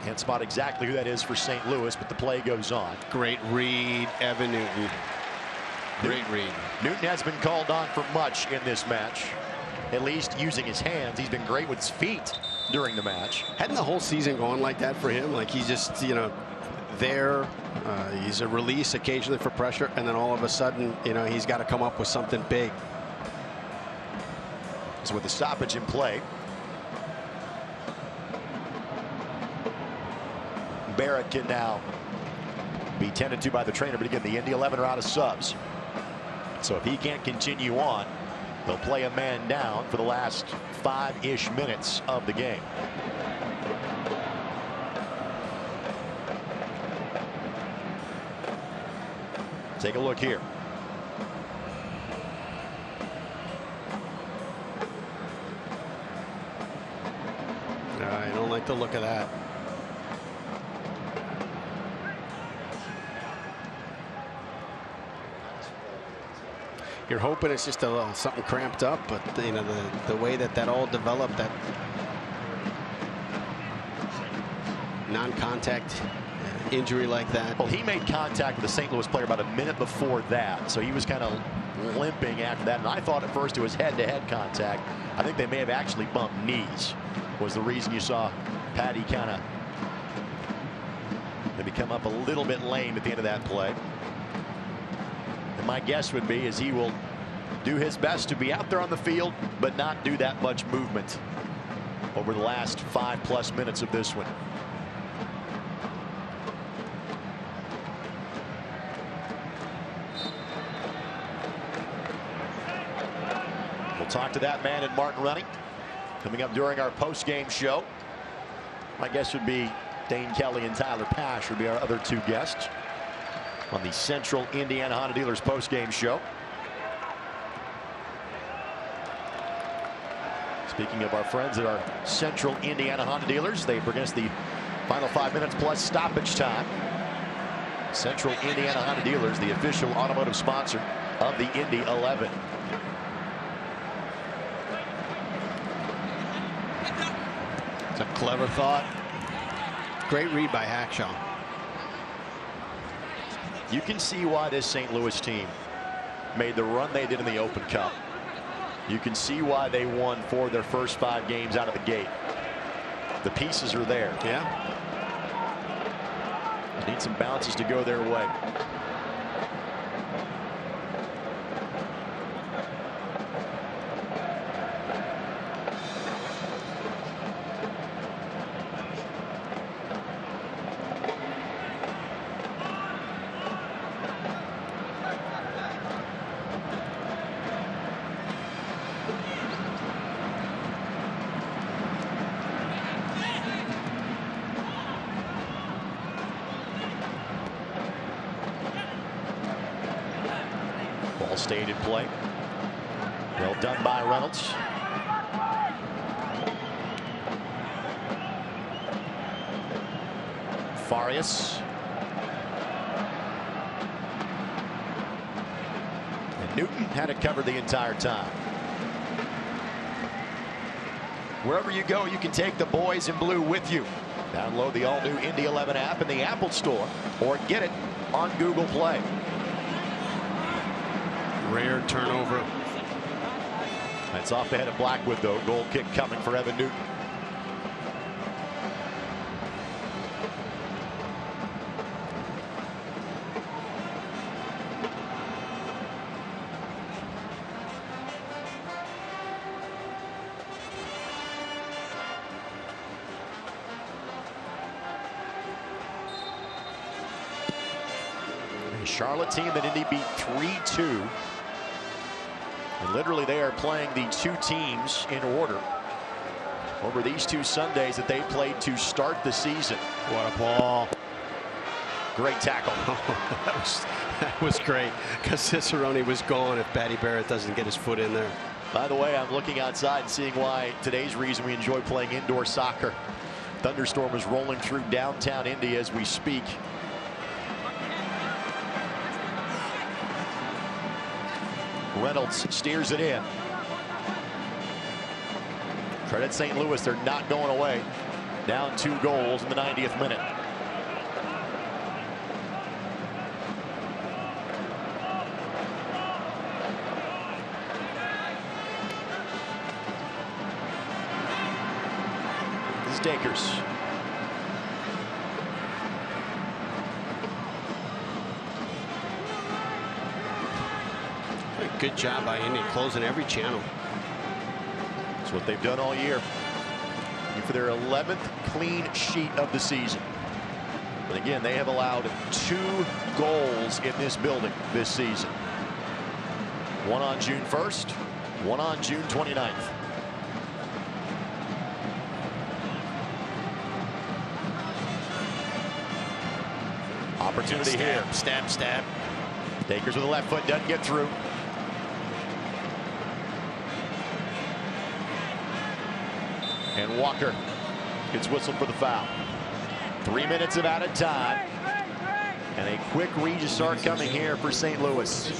Can't spot exactly who that is for St. Louis, but the play goes on. Great read, Evan Newton. Great read. Newton has been called on for much in this match. At least using his hands. He's been great with his feet during the match. Hadn't the whole season gone like that for him? Like he's just, you know, there. He's a release occasionally for pressure, and then all of a sudden, you know, he's got to come up with something big. So with the stoppage in play, Barrett can now be tended to by the trainer, but again, the Indy 11 are out of subs. So if he can't continue on, they'll play a man down for the last 5-ish minutes of the game. Take a look here. I don't like the look of that. You're hoping it's just a little something cramped up, but you know the way that all developed, that non-contact injury like that. Well, he made contact with the St. Louis player about a minute before that, so he was kind of limping after that. And I thought at first it was head-to-head contact. I think they may have actually bumped knees. Was the reason you saw Patty kind of maybe come up a little bit lame at the end of that play. And my guess would be is he will do his best to be out there on the field, but not do that much movement over the last 5+ minutes of this one. We'll talk to that man in Martin Running coming up during our post-game show. My guess would be Dane Kelly and Tyler Pash would be our other two guests on the Central Indiana Honda Dealers post-game show. Speaking of our friends at our Central Indiana Honda Dealers, they bring us the final 5 minutes plus stoppage time. Central Indiana Honda Dealers, the official automotive sponsor of the Indy 11. It's a clever thought. Great read by Hackshaw. You can see why this St. Louis team made the run they did in the Open Cup. You can see why they won 4 of their first 5 games out of the gate. The pieces are there. Yeah. Need some bounces to go their way. Ball stayed in play. Well done by Reynolds. Farias. And Newton had it covered the entire time. Wherever you go, you can take the boys in blue with you. Download the all-new Indy 11 app in the Apple Store or get it on Google Play. Rare turnover. That's off the head of Blackwood, though. Goal kick coming for Evan Newton. A Charlotte team that Indy beat 3-2. And literally they are playing the 2 teams in order over these 2 Sundays that they played to start the season. What a ball. Great tackle. That was great, because Cicerone was gone if Batty Barrett doesn't get his foot in there. By the way, I'm looking outside and seeing why today's reason we enjoy playing indoor soccer. Thunderstorm is rolling through downtown Indy as we speak. Reynolds steers it in. Credit St. Louis, they're not going away. Down 2 goals in the 90th minute. This is Dakers. Good job by Indy closing every channel. That's what they've done all year. For their 11th clean sheet of the season. But again, they have allowed 2 goals in this building this season. One on June 1st, one on June 29th. Opportunity here. Stab, stab. Dakers with the left foot, doesn't get through. And Walker gets whistled for the foul. 3 minutes of added time. And a quick restart coming here for St. Louis.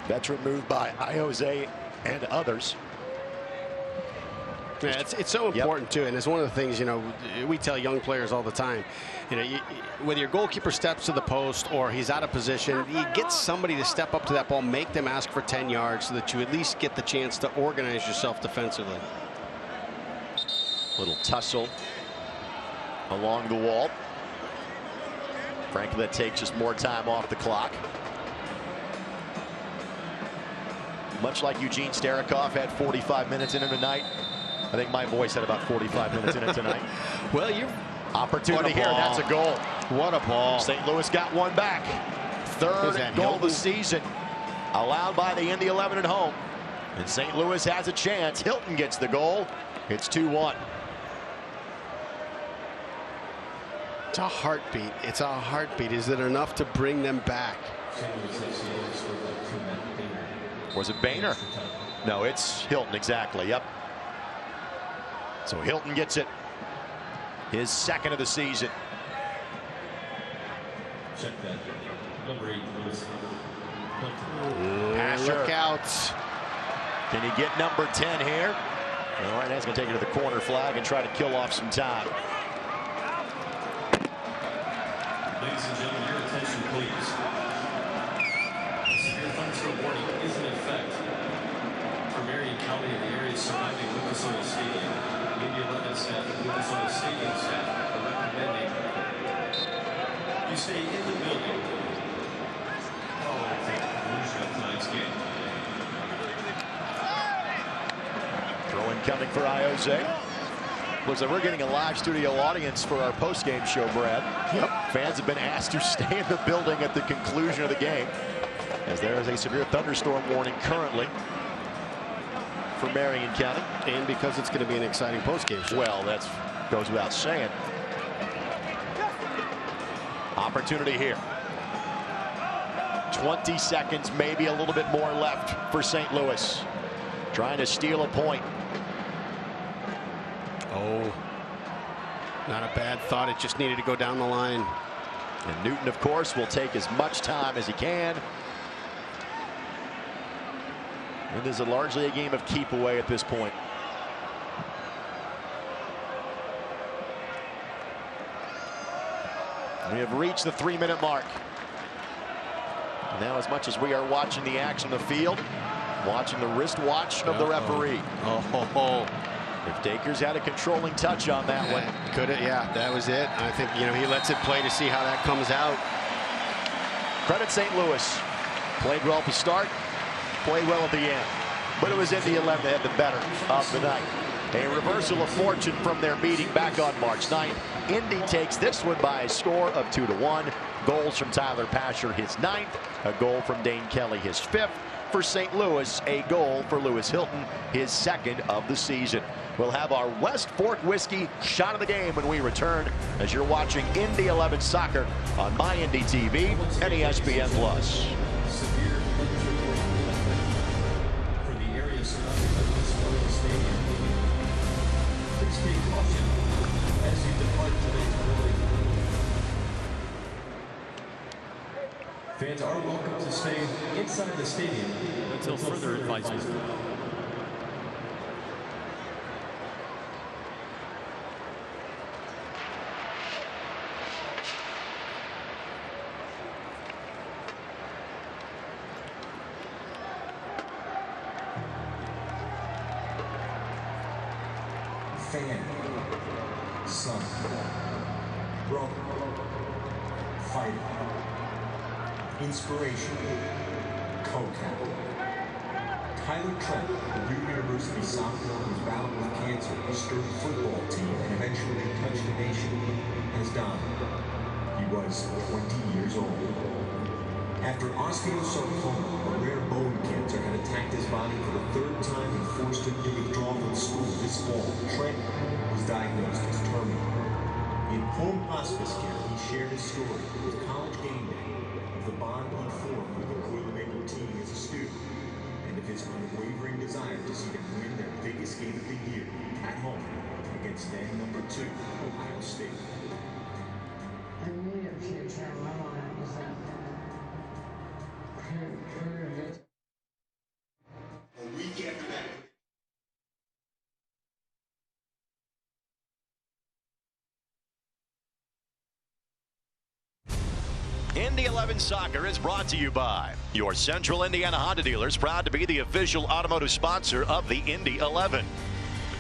Veteran move by Iose and others. Yeah, it's so important too, and it's one of the things, you know, we tell young players all the time. You know, whether your goalkeeper steps to the post or he's out of position, you get somebody to step up to that ball, make them ask for 10 yards so that you at least get the chance to organize yourself defensively. Little tussle along the wall. Frankly, that takes just more time off the clock. Much like Eugene Starikoff had 45 minutes in it tonight, I think my voice had about 45 minutes in it tonight. Well, you opportunity here. That's a goal. What a ball. St. Louis got one back. Third goal of the season allowed by the Indy 11 at home. And St. Louis has a chance. Hilton gets the goal. It's 2-1. It's a heartbeat. It's a heartbeat. Is it enough to bring them back? Was it Boehner? No, it's Hilton, exactly. Yep. So Hilton gets it. His second of the season. Check that. Number 8, Look out. Can he get number 10 here? All right, that's going to take it to the corner flag and try to kill off some time. Ladies and gentlemen, your attention, please. A severe thunderstorm warning is in effect for Marion County and the area surrounding Lucas Oil Stadium. Indy 11 staff and Lucas Oil Stadium staff are recommending you stay in the building following the conclusion of tonight's game. Throw-in coming for Iose. Looks like we're getting a live studio audience for our post-game show, Brad. Yep. Fans have been asked to stay in the building at the conclusion of the game, as there is a severe thunderstorm warning currently for Marion County. And because it's going to be an exciting post-game show. Well, that goes without saying. Opportunity here. 20 seconds, maybe a little bit more left for St. Louis. Trying to steal a point. Oh, not a bad thought. It just needed to go down the line. And Newton, of course, will take as much time as he can. It is largely a game of keep away at this point. We have reached the 3-minute mark. Now, as much as we are watching the action on the field, watching the wristwatch of the referee. If Dakers had a controlling touch on that one. Could it? Yeah, that was it. I think, you know, he lets it play to see how that comes out. Credit St. Louis. Played well at the start, played well at the end. But it was Indy 11 that had the better of the night. A reversal of fortune from their meeting back on March 9th. Indy takes this one by a score of 2-1. Goals from Tyler Pasher, his 9th. A goal from Dane Kelly, his 5th. For St. Louis, a goal for Lewis Hilton, his 2nd of the season. We'll have our West Fork Whiskey shot of the game when we return, as you're watching Indy 11 Soccer on My Indy TV and ESPN+. Severe for the area surrounding Lucas Oil Stadium. Please take caution as you depart today's building. Fans are welcome to stay inside the stadium until further advisement. Fan, son, brother, fighter, inspiration, co-captain. Tyler Trent, the Duke University sophomore who's battled with cancer, stirred the football team, and eventually touched the nation, has died. He was 20 years old. After osteosarcoma, a rare bone cancer, had attacked his body for the 3rd time and forced him to withdraw from school this fall, Trent was diagnosed as terminal. In home hospice care, he shared his story with College Game Day of the bond he formed with the Royal Maple team as a student, and of his unwavering desire to see them win their biggest game of the year at home against then number 2, Ohio State. The immediate future of my life is that career Indy 11 Soccer is brought to you by your Central Indiana Honda dealers, proud to be the official automotive sponsor of the Indy 11.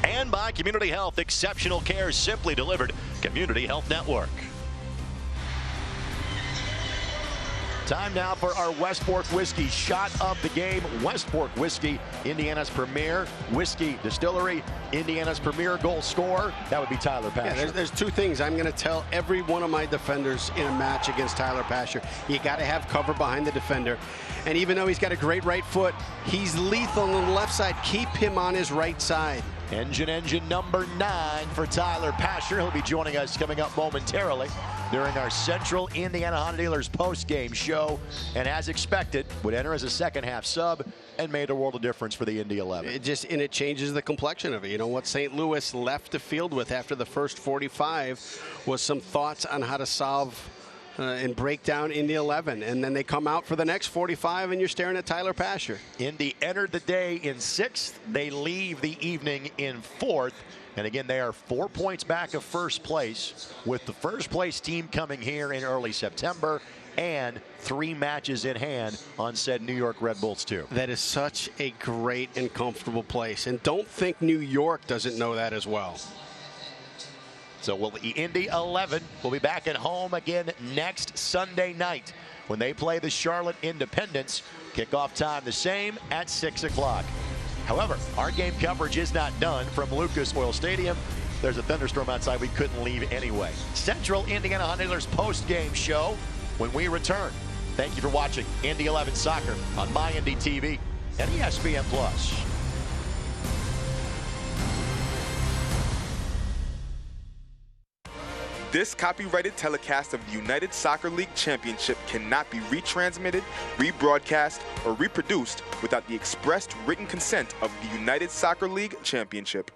And by Community Health, exceptional care simply delivered. Community Health Network. Time now for our West Fork Whiskey shot of the game. West Fork Whiskey, Indiana's premier whiskey distillery, Indiana's premier goal scorer. That would be Tyler Pasher. Yeah, there's two things I'm going to tell every one of my defenders in a match against Tyler Pasher. You got to have cover behind the defender. And even though he's got a great right foot, he's lethal on the left side. Keep him on his right side. Engine number 9 for Tyler Pasher. He'll be joining us coming up momentarily during our Central Indiana Honda Dealers post-game show, and as expected, would enter as a second-half sub and made a world of difference for the Indy 11. It changes the complexion of it. You know, what St. Louis left the field with after the first 45 was some thoughts on how to solve and break down Indy 11, and then they come out for the next 45 and you're staring at Tyler Pasher. Indy entered the day in 6th. They leave the evening in 4th. And again, they are 4 points back of first place, with the first place team coming here in early September and 3 matches in hand on said New York Red Bulls too. That is such a great and comfortable place. And don't think New York doesn't know that as well. So the Indy 11 will be back at home again next Sunday night when they play the Charlotte Independents. Kickoff time the same at 6 o'clock. However, our game coverage is not done from Lucas Oil Stadium. There's a thunderstorm outside. We couldn't leave anyway. Central Indiana Honda Dealers post-game show when we return. Thank you for watching Indy 11 Soccer on MyIndy TV and ESPN+. This copyrighted telecast of the United Soccer League Championship cannot be retransmitted, rebroadcast, or reproduced without the expressed written consent of the United Soccer League Championship.